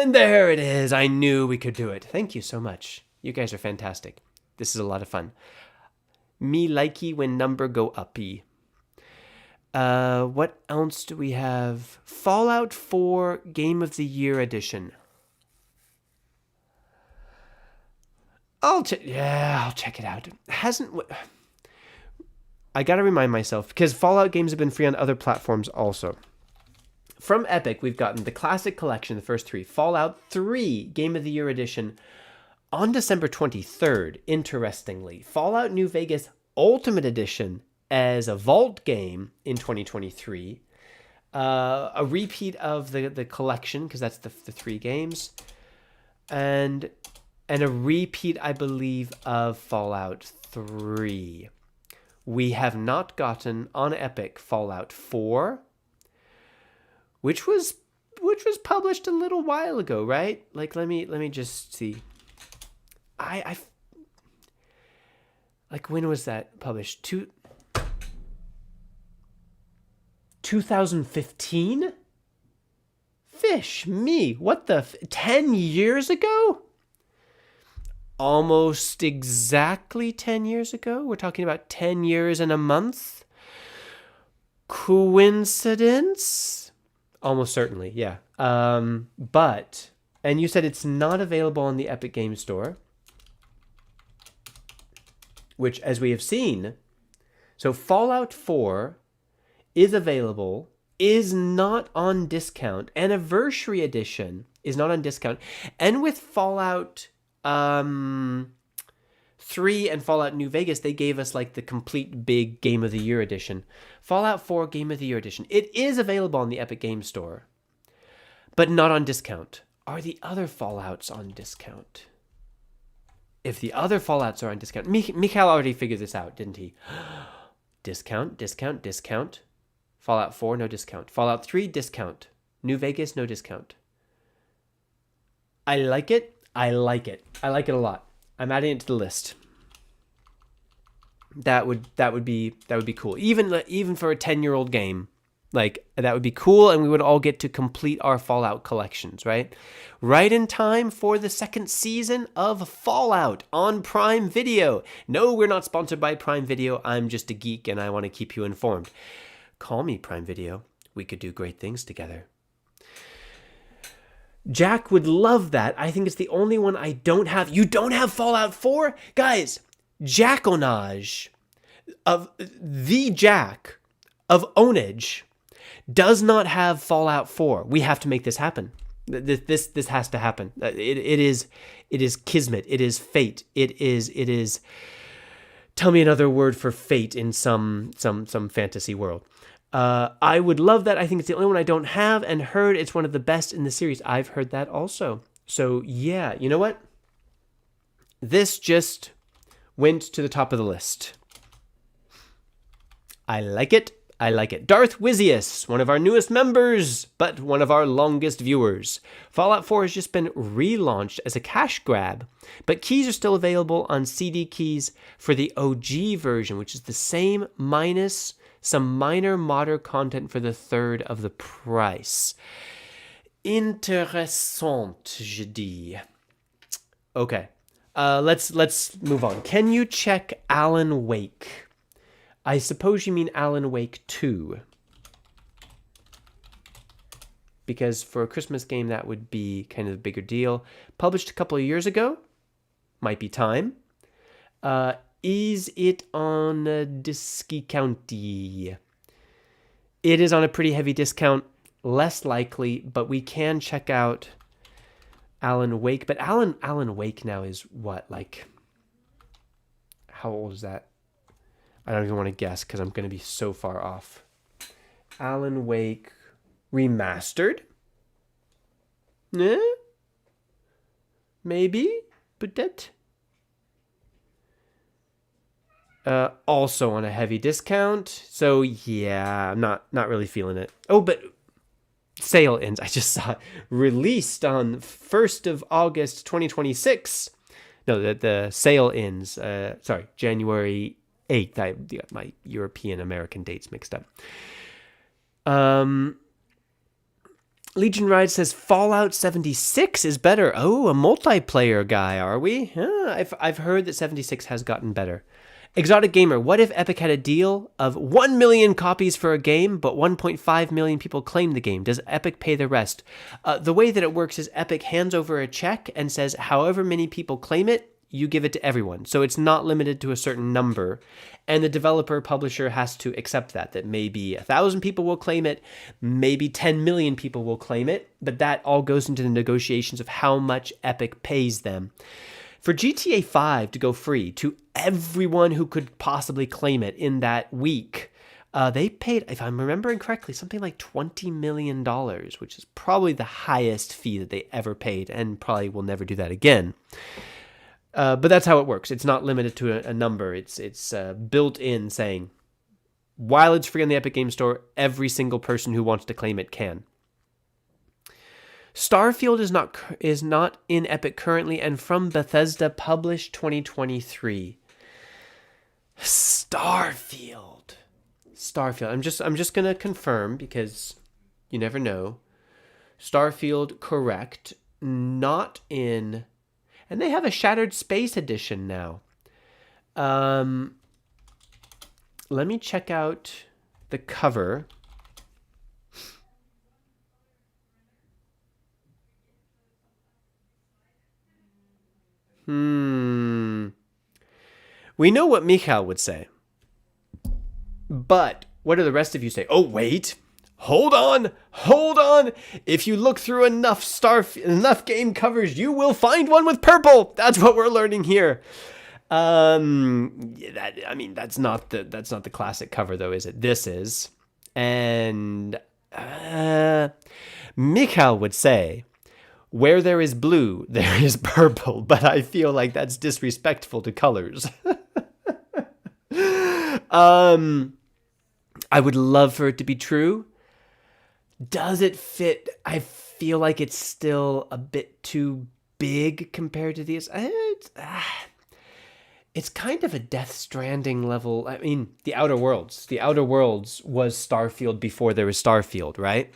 And there it is. I knew we could do it. Thank you so much. You guys are fantastic. This is a lot of fun. Me likey when number go uppy. What else do we have? Fallout 4 Game of the Year edition. I'll check it out. I gotta remind myself, because Fallout games have been free on other platforms also. From Epic, we've gotten the Classic Collection, the first 3. Fallout 3 Game of the Year edition on December 23rd, interestingly. Fallout New Vegas Ultimate Edition as a Vault game in 2023. A repeat of the collection, because that's the 3 games. And a repeat, I believe, of Fallout 3. We have not gotten on Epic Fallout 4, which was published a little while ago, right? Like, let me just see. I like, when was that published? 2015? Fish me. What the 10 years ago? Almost exactly 10 years ago. We're talking about 10 years and a month. Coincidence? Almost certainly, yeah. But, and you said it's not available on the Epic Game Store, which, as we have seen, so Fallout 4 is available, is not on discount. Anniversary Edition is not on discount. And with Fallout 3 and Fallout New Vegas, they gave us like the complete big Game of the Year edition. Fallout 4 Game of the Year edition. It is available on the Epic Game Store, but not on discount. Are the other Fallouts on discount? If the other Fallouts are on discount, Mikhail already figured this out, didn't he? Discount. Fallout 4, no discount. Fallout 3, discount. New Vegas, no discount. I like it. I like it a lot. I'm adding it to the list. That would be cool. Even for a 10-year-old game, like, that would be cool, and we would all get to complete our Fallout collections, right? Right in time for the second season of Fallout on Prime Video. No, we're not sponsored by Prime Video. I'm just a geek, and I want to keep you informed. Call me, Prime Video. We could do great things together. Jack would love that. I think it's the only one I don't have. You don't have Fallout 4? Guys, Jackonage of the Jack of Onage does not have Fallout 4. We have to make this happen. This has to happen. It is kismet. It is fate. It is. Tell me another word for fate in some fantasy world. I would love that. I think it's the only one I don't have, and heard it's one of the best in the series. I've heard that also. So yeah, you know what? This just went to the top of the list. I like it. Darth Wizius, one of our newest members, but one of our longest viewers. Fallout 4 has just been relaunched as a cash grab, but keys are still available on CD keys for the OG version, which is the same minus some minor modder content for the third of the price. Intéressant, je dis. Okay, let's move on. Can you check Alan Wake? I suppose you mean Alan Wake 2. Because for a Christmas game, that would be kind of a bigger deal. Published a couple of years ago. Might be time. Is it on a discounty? It is on a pretty heavy discount. Less likely, but we can check out Alan Wake. But Alan Wake now is what? Like, how old is that? I don't even want to guess because I'm going to be so far off. Alan Wake remastered? Maybe? Peut-être? Also on a heavy discount. So yeah, I'm not really feeling it. Oh, but sale ends. I just saw it. Released on 1st of August 2026. No, the sale ends. January 8th. I got my European American dates mixed up. Legion Ride says Fallout 76 is better. Oh, a multiplayer guy, are we? I've heard that 76 has gotten better. Exotic Gamer, what if Epic had a deal of 1 million copies for a game, but 1.5 million people claim the game? Does Epic pay the rest? The way that it works is Epic hands over a check and says however many people claim it, you give it to everyone. So it's not limited to a certain number. And the developer publisher has to accept that maybe 1,000 people will claim it, maybe 10 million people will claim it, but that all goes into the negotiations of how much Epic pays them. For GTA 5 to go free to everyone who could possibly claim it in that week, they paid, if I'm remembering correctly, something like $20 million, which is probably the highest fee that they ever paid and probably will never do that again. But that's how it works. It's not limited to a number. It's built in saying, while it's free on the Epic Game Store, every single person who wants to claim it can. Starfield is not in Epic currently, and from Bethesda, published 2023. Starfield. I'm just gonna confirm because you never know. Starfield, correct. Not in, and they have a Shattered Space edition now. Let me check out the cover. We know what Michal would say. But what do the rest of you say? Oh, wait. Hold on. If you look through enough game covers, you will find one with purple. That's what we're learning here. That's not the classic cover though, is it? This is. And Michal would say, where there is blue, there is purple, but I feel like that's disrespectful to colors. I would love for it to be true. Does it fit? I feel like it's still a bit too big compared to these. It's kind of a Death Stranding level. I mean, The Outer Worlds. The Outer Worlds was Starfield before there was Starfield, right?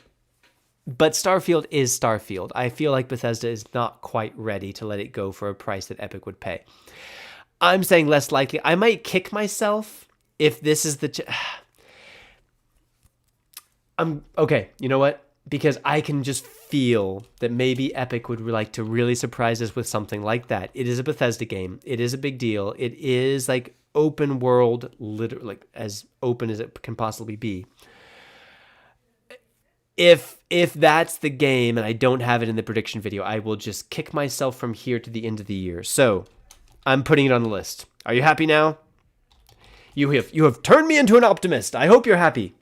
But Starfield is Starfield. I feel like Bethesda is not quite ready to let it go for a price that Epic would pay. I'm saying less likely. I might kick myself if this is the... okay, you know what? Because I can just feel that maybe Epic would like to really surprise us with something like that. It is a Bethesda game. It is a big deal. It is like open world, literally like as open as it can possibly be. If that's the game and I don't have it in the prediction video, I will just kick myself from here to the end of the year. So I'm putting it on the list. Are you happy now? You have turned me into an optimist. I hope you're happy.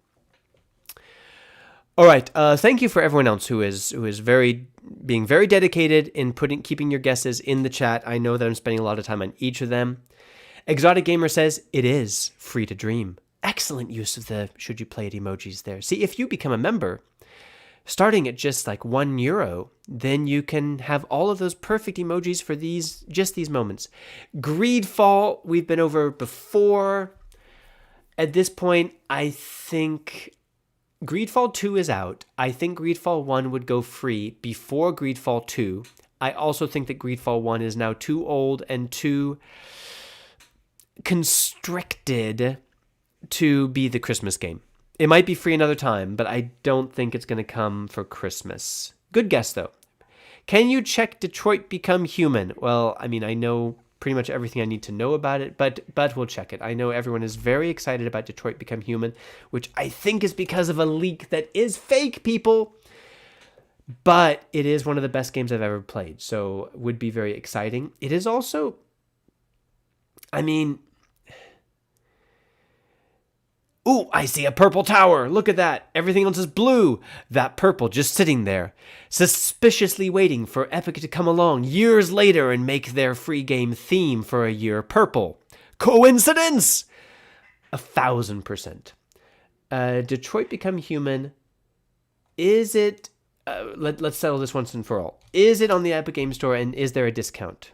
All right. Thank you for everyone else who is being very dedicated in keeping your guesses in the chat. I know that I'm spending a lot of time on each of them. Exotic Gamer says it is free to dream. Excellent use of the should you play it emojis there. See, if you become a member, starting at just like €1, then you can have all of those perfect emojis for these moments. Greedfall, we've been over before. At this point, I think Greedfall 2 is out. I think Greedfall 1 would go free before Greedfall 2. I also think that Greedfall 1 is now too old and too constricted to be the Christmas game. It might be free another time, but I don't think it's going to come for Christmas. Good guess, though. Can you check Detroit Become Human? Well, I mean, I know pretty much everything I need to know about it, but we'll check it. I know everyone is very excited about Detroit Become Human, which I think is because of a leak that is fake, people. But it is one of the best games I've ever played, so it would be very exciting. It is also, I mean... Ooh, I see a purple tower. Look at that. Everything else is blue. That purple just sitting there, suspiciously waiting for Epic to come along years later and make their free game theme for a year purple. Coincidence? 1,000%. Detroit Become Human. Is it... let's settle this once and for all. Is it on the Epic Game Store and is there a discount?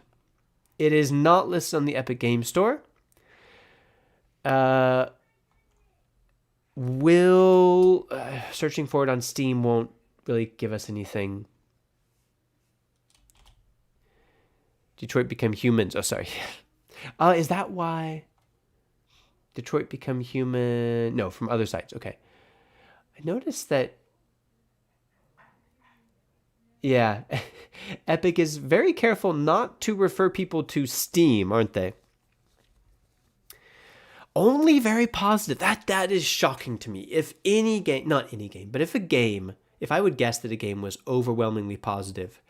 It is not listed on the Epic Game Store. Searching for it on Steam won't really give us anything. Detroit Become Humans. Oh, sorry. Is that why Detroit Become Human? No, from other sites. Okay. I noticed that. Yeah. Epic is very careful not to refer people to Steam, aren't they? Only very positive. That is shocking to me. If any game, not any game, but if I would guess that a game was overwhelmingly positive,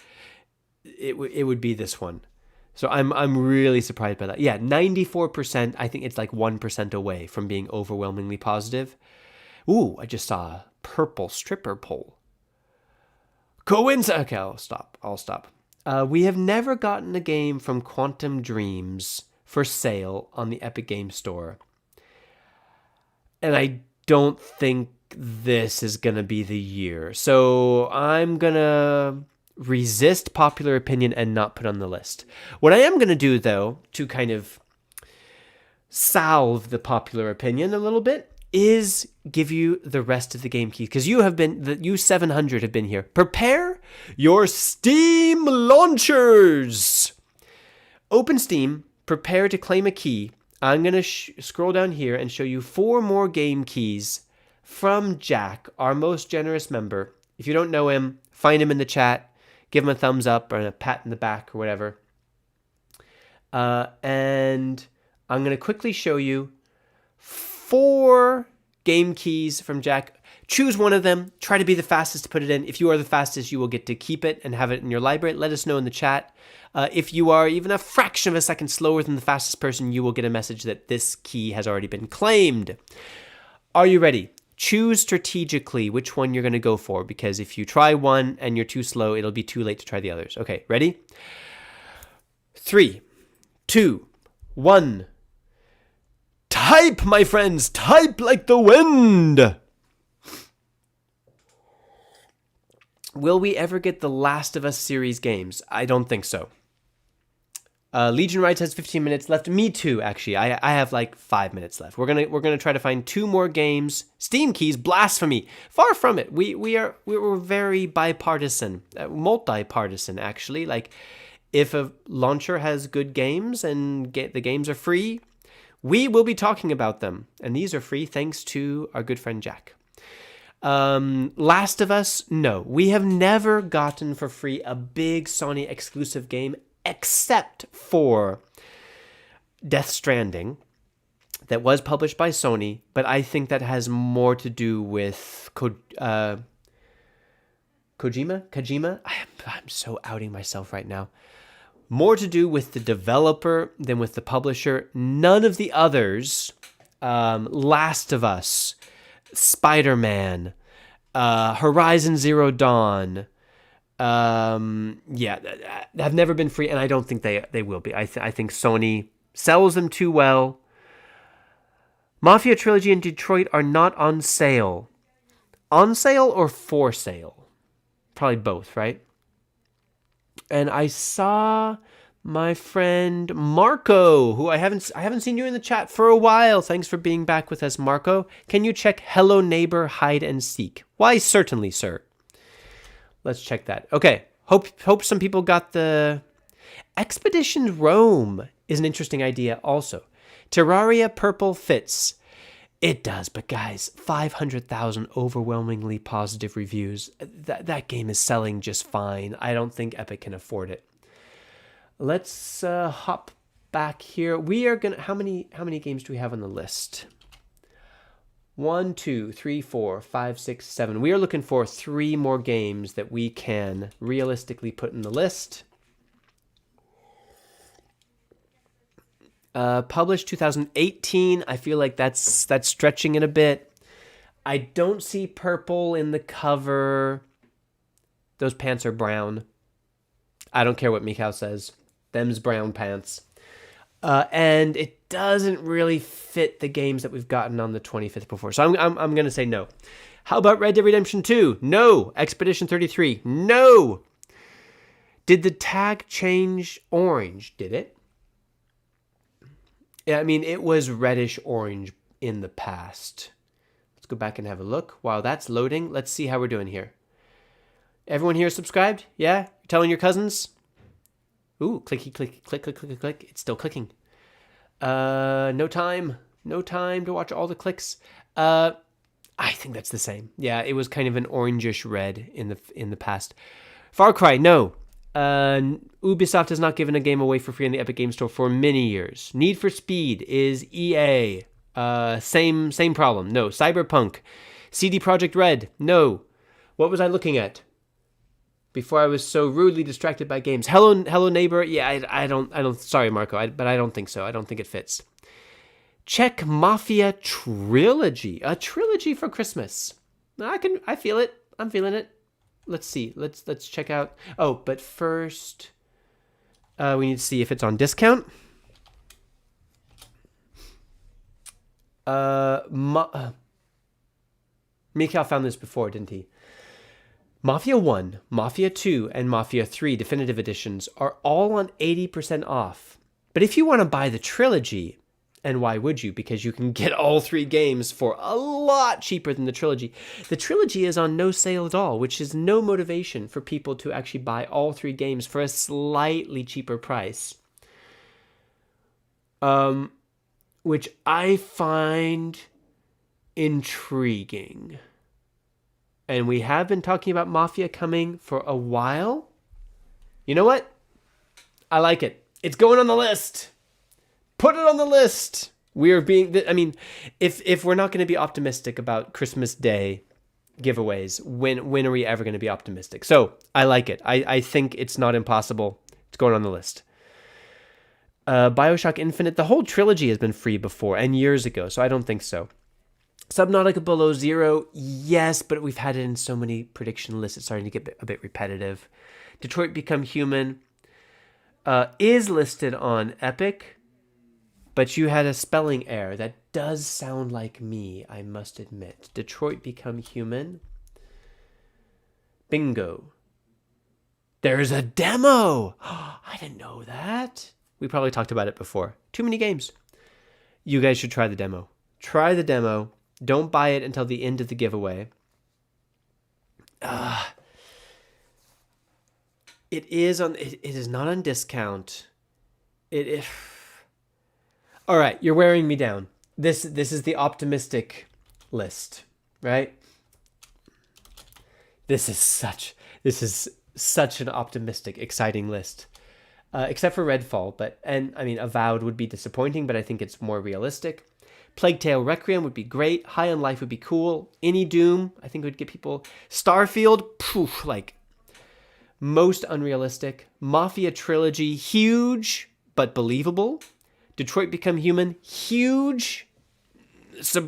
it would be this one. So I'm really surprised by that. Yeah, 94%. I think it's like 1% away from being overwhelmingly positive. Ooh, I just saw a purple stripper pole. Coincidence. Okay, I'll stop. We have never gotten a game from Quantum Dreams for sale on the Epic Games Store. And I don't think this is going to be the year. So I'm going to resist popular opinion and not put on the list. What I am going to do, though, to kind of salve the popular opinion a little bit, is give you the rest of the game keys. Because you 700 have been here. Prepare your Steam launchers. Open Steam, prepare to claim a key. I'm going to scroll down here and show you 4 more game keys from Jack, our most generous member. If you don't know him, find him in the chat, give him a thumbs up or a pat in the back or whatever. And I'm going to quickly show you 4 game keys from Jack. Choose one of them. Try to be the fastest to put it in. If you are the fastest, you will get to keep it and have it in your library. Let us know in the chat. If you are even a fraction of a second slower than the fastest person, you will get a message that this key has already been claimed. Are you ready? Choose strategically which one you're going to go for, because if you try one and you're too slow, it'll be too late to try the others. Okay, ready? 3, 2, 1. Type, my friends! Type like the wind! Will we ever get the Last of Us series games? I don't think so. Legion Rights has 15 minutes left. Me too, actually. I have like 5 minutes left. We're gonna try to find 2 more games. Steam keys, blasphemy. Far from it. We're very bipartisan, multi-partisan actually. Like, if a launcher has good games and the games are free, we will be talking about them. And these are free thanks to our good friend Jack. Last of Us, no. We have never gotten for free a big Sony exclusive game except for Death Stranding that was published by Sony, but I think that has more to do with Kojima? I'm so outing myself right now. More to do with the developer than with the publisher. None of the others, Last of Us, Spider-Man, Horizon Zero Dawn, have never been free, and I don't think they will be. I think Sony sells them too well. Mafia Trilogy and Detroit are not on sale. On sale or for sale? Probably both, right? And I saw my friend Marco, who I haven't seen you in the chat for a while. Thanks for being back with us, Marco. Can you check Hello Neighbor Hide and Seek? Why, certainly, sir. Let's check that. Okay. Hope some people got the Expedition Rome is an interesting idea also. Terraria Purple fits. It does, but guys, 500,000 overwhelmingly positive reviews. That game is selling just fine. I don't think Epic can afford it. Let's hop back here. We are gonna. How many games do we have on the list? 1, 2, 3, 4, 5, 6, 7. We are looking for 3 more games that we can realistically put in the list. Published 2018. I feel like that's stretching it a bit. I don't see purple in the cover. Those pants are brown. I don't care what Mikhail says. Them's brown pants. And it doesn't really fit the games that we've gotten on the 25th before. So I'm going to say no. How about Red Dead Redemption 2? No. Expedition 33? No. Did the tag change orange? Did it? I mean, it was reddish orange in the past. Let's go back and have a look. While that's loading, let's see how we're doing here. Everyone here is subscribed? Yeah? You're telling your cousins? Ooh, clicky, clicky, click, click, click, click. It's still clicking. No time. No time to watch all the clicks. I think that's the same. Yeah, it was kind of an orangish red in the past. Far Cry, no. Ubisoft has not given a game away for free in the Epic Game Store for many years. Need for Speed is EA. Same problem. No. Cyberpunk. CD Projekt Red. No. What was I looking at before I was so rudely distracted by games? Hello Neighbor. Yeah, I don't. Sorry, Marco, but I don't think so. I don't think it fits. Check Mafia Trilogy. A trilogy for Christmas. I feel it. I'm feeling it. Let's see. Let's check out. Oh, but first, we need to see if it's on discount. Mikhail found this before, didn't he? Mafia 1, Mafia 2, and Mafia 3 Definitive Editions are all on 80% off. But if you want to buy the trilogy, and why would you? Because you can get all 3 games for a lot cheaper than the trilogy. The trilogy is on no sale at all, which is no motivation for people to actually buy all 3 games for a slightly cheaper price. Which I find intriguing. And we have been talking about Mafia coming for a while. You know what? I like it. It's going on the list. Put it on the list. We are being, I mean, if we're not going to be optimistic about Christmas Day giveaways, when are we ever going to be optimistic? So I like it. I think it's not impossible. It's going on the list. BioShock Infinite, the whole trilogy has been free before and years ago, so I don't think so. Subnautica Below Zero, yes, but we've had it in so many prediction lists, it's starting to get a bit repetitive. Detroit Become Human is listed on Epic, but you had a spelling error. That does sound like me, I must admit. Detroit Become Human. Bingo. There's a demo! I didn't know that. We probably talked about it before. Too many games. You guys should try the demo. Try the demo. Don't buy it until the end of the giveaway. It is not on discount. All right, you're wearing me down. This is the optimistic list, right? This is such an optimistic, exciting list. Except for Redfall, I mean, Avowed would be disappointing, but I think it's more realistic. Plague Tale Requiem would be great. High on Life would be cool. Any Doom, I think would get people. Starfield, poof, like most unrealistic. Mafia Trilogy, huge but believable. Detroit Become Human, huge,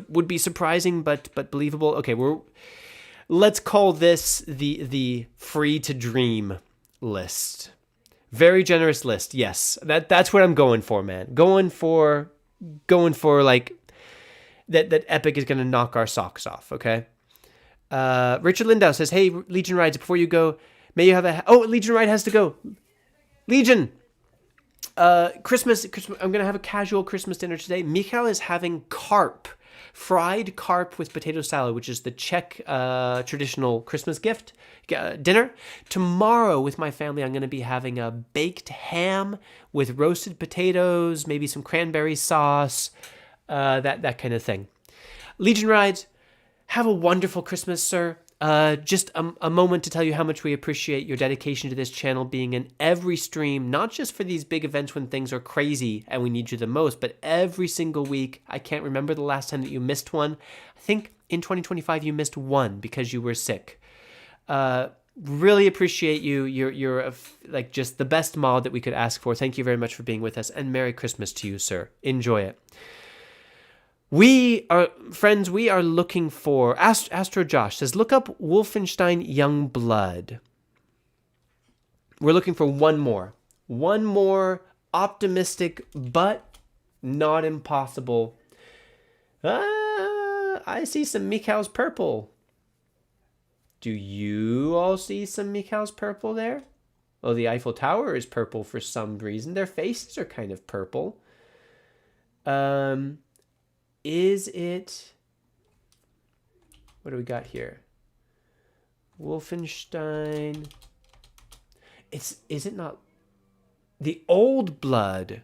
would be surprising but believable. Okay, let's call this the free to dream list. Very generous list, yes. That's what I'm going for, man. Going for like that Epic is going to knock our socks off, okay? Richard Lindau says, hey, Legion Rides, before you go, may you have Legion Ride has to go. Legion! Christmas, I'm going to have a casual Christmas dinner today. Mikhail is having fried carp with potato salad, which is the Czech traditional Christmas gift dinner. Tomorrow with my family, I'm going to be having a baked ham with roasted potatoes, maybe some cranberry sauce, that kind of thing. Legion Rides, have a wonderful Christmas, sir. Just a moment to tell you how much we appreciate your dedication to this channel being in every stream, not just for these big events when things are crazy and we need you the most, but every single week. I can't remember the last time that you missed one. I think in 2025 you missed one because you were sick. Really appreciate you. You're like just the best mod that we could ask for. Thank you very much for being with us, and Merry Christmas to you, sir. Enjoy it. We are looking for, Astro Josh says, look up Wolfenstein Youngblood. We're looking for one more optimistic, but not impossible. I see some Mikhail's purple. Do you all see some Mikhail's purple there? Oh, the Eiffel Tower is purple for some reason. Their faces are kind of purple. Is it... What do we got here? Wolfenstein. Is it not? The Old Blood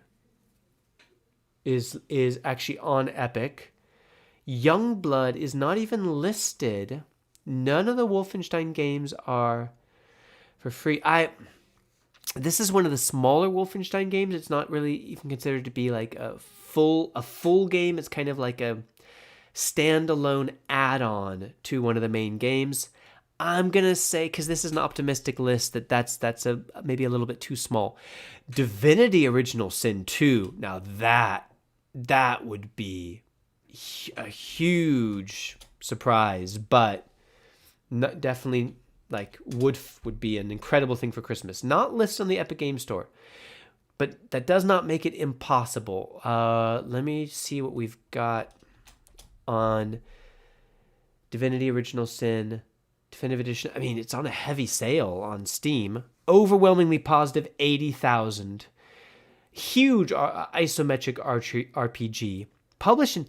is actually on Epic. Youngblood is not even listed. None of the Wolfenstein games are for free. This is one of the smaller Wolfenstein games. It's not really even considered to be like a full game. It's kind of like a standalone add-on to one of the main games. I'm gonna say, because this is an optimistic list, that's maybe a little bit too small. Divinity Original Sin 2. Now that would be a huge surprise, but definitely like would be an incredible thing for Christmas. Not listed on the Epic Game Store, but that does not make it impossible. Let me see what we've got on Divinity Original Sin Definitive Edition. I mean, it's on a heavy sale on Steam. Overwhelmingly positive, 80,000. Huge isometric RPG. Published in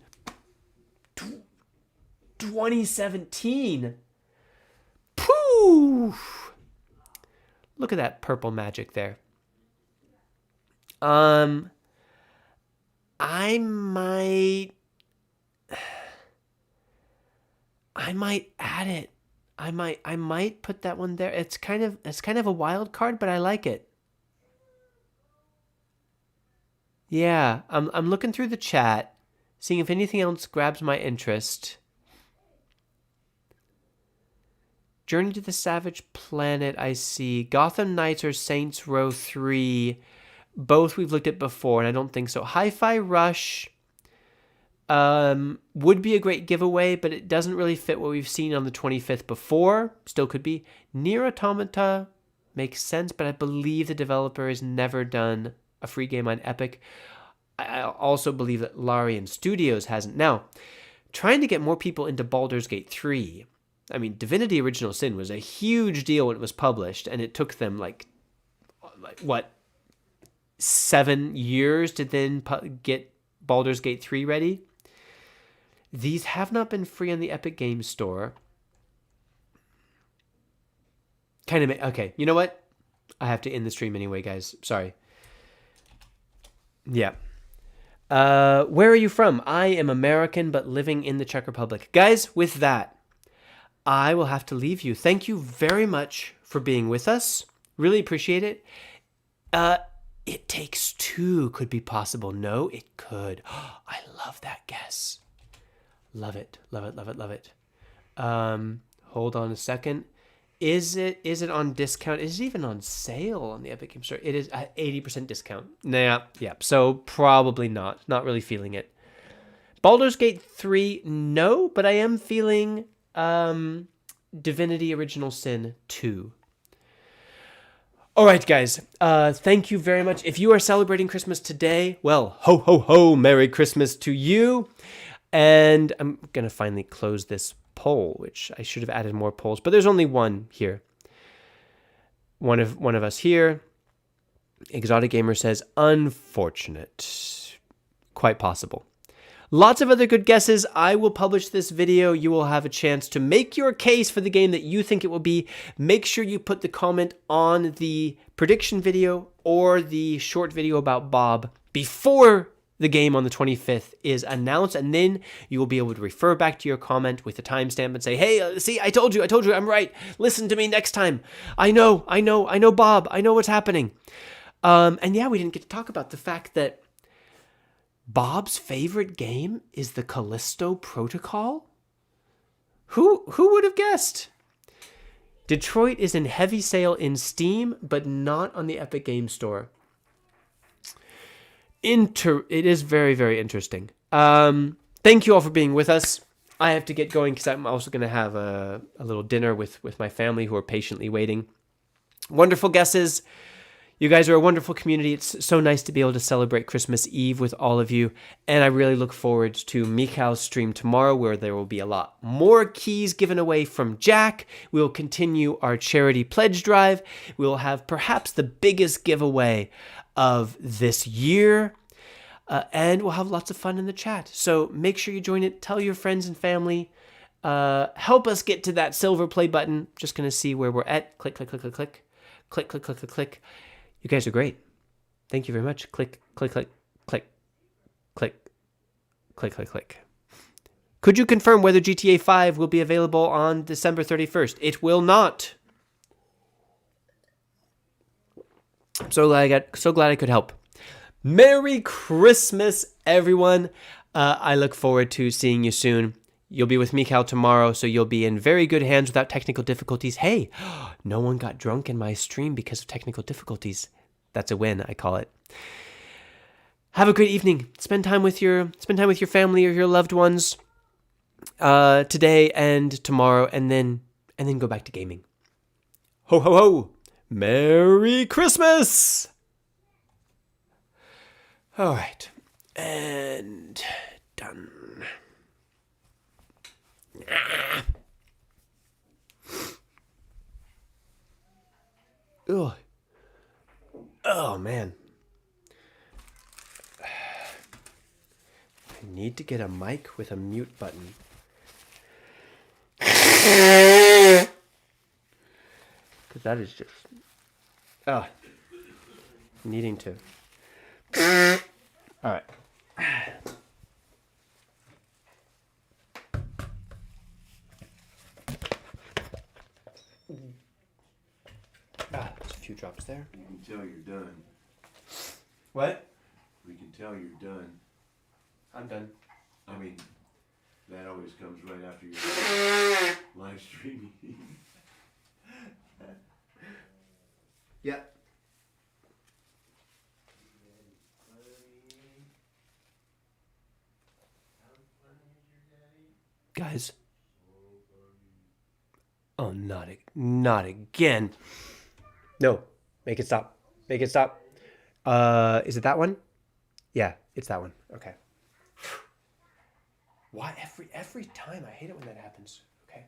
2017. Poof! Look at that purple magic there. I might add it. I might put that one there. It's kind of a wild card, but I like it. Yeah, I'm looking through the chat, seeing if anything else grabs my interest. Journey to the Savage Planet, I see. Gotham Knights or Saints Row 3. Both we've looked at before, and I don't think so. Hi-Fi Rush would be a great giveaway, but it doesn't really fit what we've seen on the 25th before. Still could be. Nier Automata makes sense, but I believe the developer has never done a free game on Epic. I also believe that Larian Studios hasn't. Now, trying to get more people into Baldur's Gate 3. I mean, Divinity Original Sin was a huge deal when it was published, and it took them like what, 7 years to then get Baldur's Gate 3 ready. These have not been free on the Epic Games Store. Okay, you know what? I have to end the stream anyway, guys. Sorry. Yeah. Where are you from? I am American, but living in the Czech Republic. Guys, with that, I will have to leave you. Thank you very much for being with us. Really appreciate it. It Takes Two could be possible. No, it could. I love that guess. Love it. Love it, love it, love it. Hold on a second. Is it on discount? Is it even on sale on the Epic Games Store? It is at 80% discount. Nah, yeah. So probably not. Not really feeling it. Baldur's Gate 3, no, but I am feeling Divinity Original Sin 2. All right, guys. Thank you very much. If you are celebrating Christmas today, well, ho, ho, ho, Merry Christmas to you. And I'm going to finally close this poll, which I should have added more polls, but there's only one here. One of us here. Exotic Gamer says, unfortunate. Quite possible. Lots of other good guesses. I will publish this video. You will have a chance to make your case for the game that you think it will be. Make sure you put the comment on the prediction video or the short video about Bob before the game on the 25th is announced, and then you will be able to refer back to your comment with a timestamp and say, hey, see, I told you, I'm right. Listen to me next time. I know, Bob. I know what's happening. And yeah, we didn't get to talk about the fact that Bob's favorite game is the Callisto Protocol? Who would have guessed? Detroit is in heavy sale in Steam, but not on the Epic Games Store. It is very, very interesting. Thank you all for being with us. I have to get going because I'm also going to have a little dinner with my family who are patiently waiting. Wonderful guesses. You guys are a wonderful community. It's so nice to be able to celebrate Christmas Eve with all of you. And I really look forward to Mikhail's stream tomorrow, where there will be a lot more keys given away from Jack. We will continue our charity pledge drive. We will have perhaps the biggest giveaway of this year. And we'll have lots of fun in the chat. So make sure you join it. Tell your friends and family. help us get to that silver play button. Just going to see where we're at. Click, click, click, click, click. Click, click, click, click, click. You guys are great. Thank you very much. Click, click, click, click, click, click, click, click. Could you confirm whether GTA 5 will be available on December 31st? It will not. So glad I could help. Merry Christmas, everyone. I look forward to seeing you soon. You'll be with Mikhail tomorrow, so you'll be in very good hands without technical difficulties. Hey, no one got drunk in my stream because of technical difficulties. That's a win, I call it. Have a great evening. Spend time with your family or your loved ones today and tomorrow, and then go back to gaming. Ho ho ho! Merry Christmas! All right, and done. Ugh. Oh, man. I need to get a mic with a mute button. Because that is just... needing to. All right. There's a few drops there. You can tell you're done. What? We can tell you're done. I'm done. I mean, that always comes right after your live streaming. Yeah. Guys. Oh, not again. No, make it stop. Make it stop. Is it that one? Yeah, it's that one. Okay. Why every time? I hate it when that happens. Okay.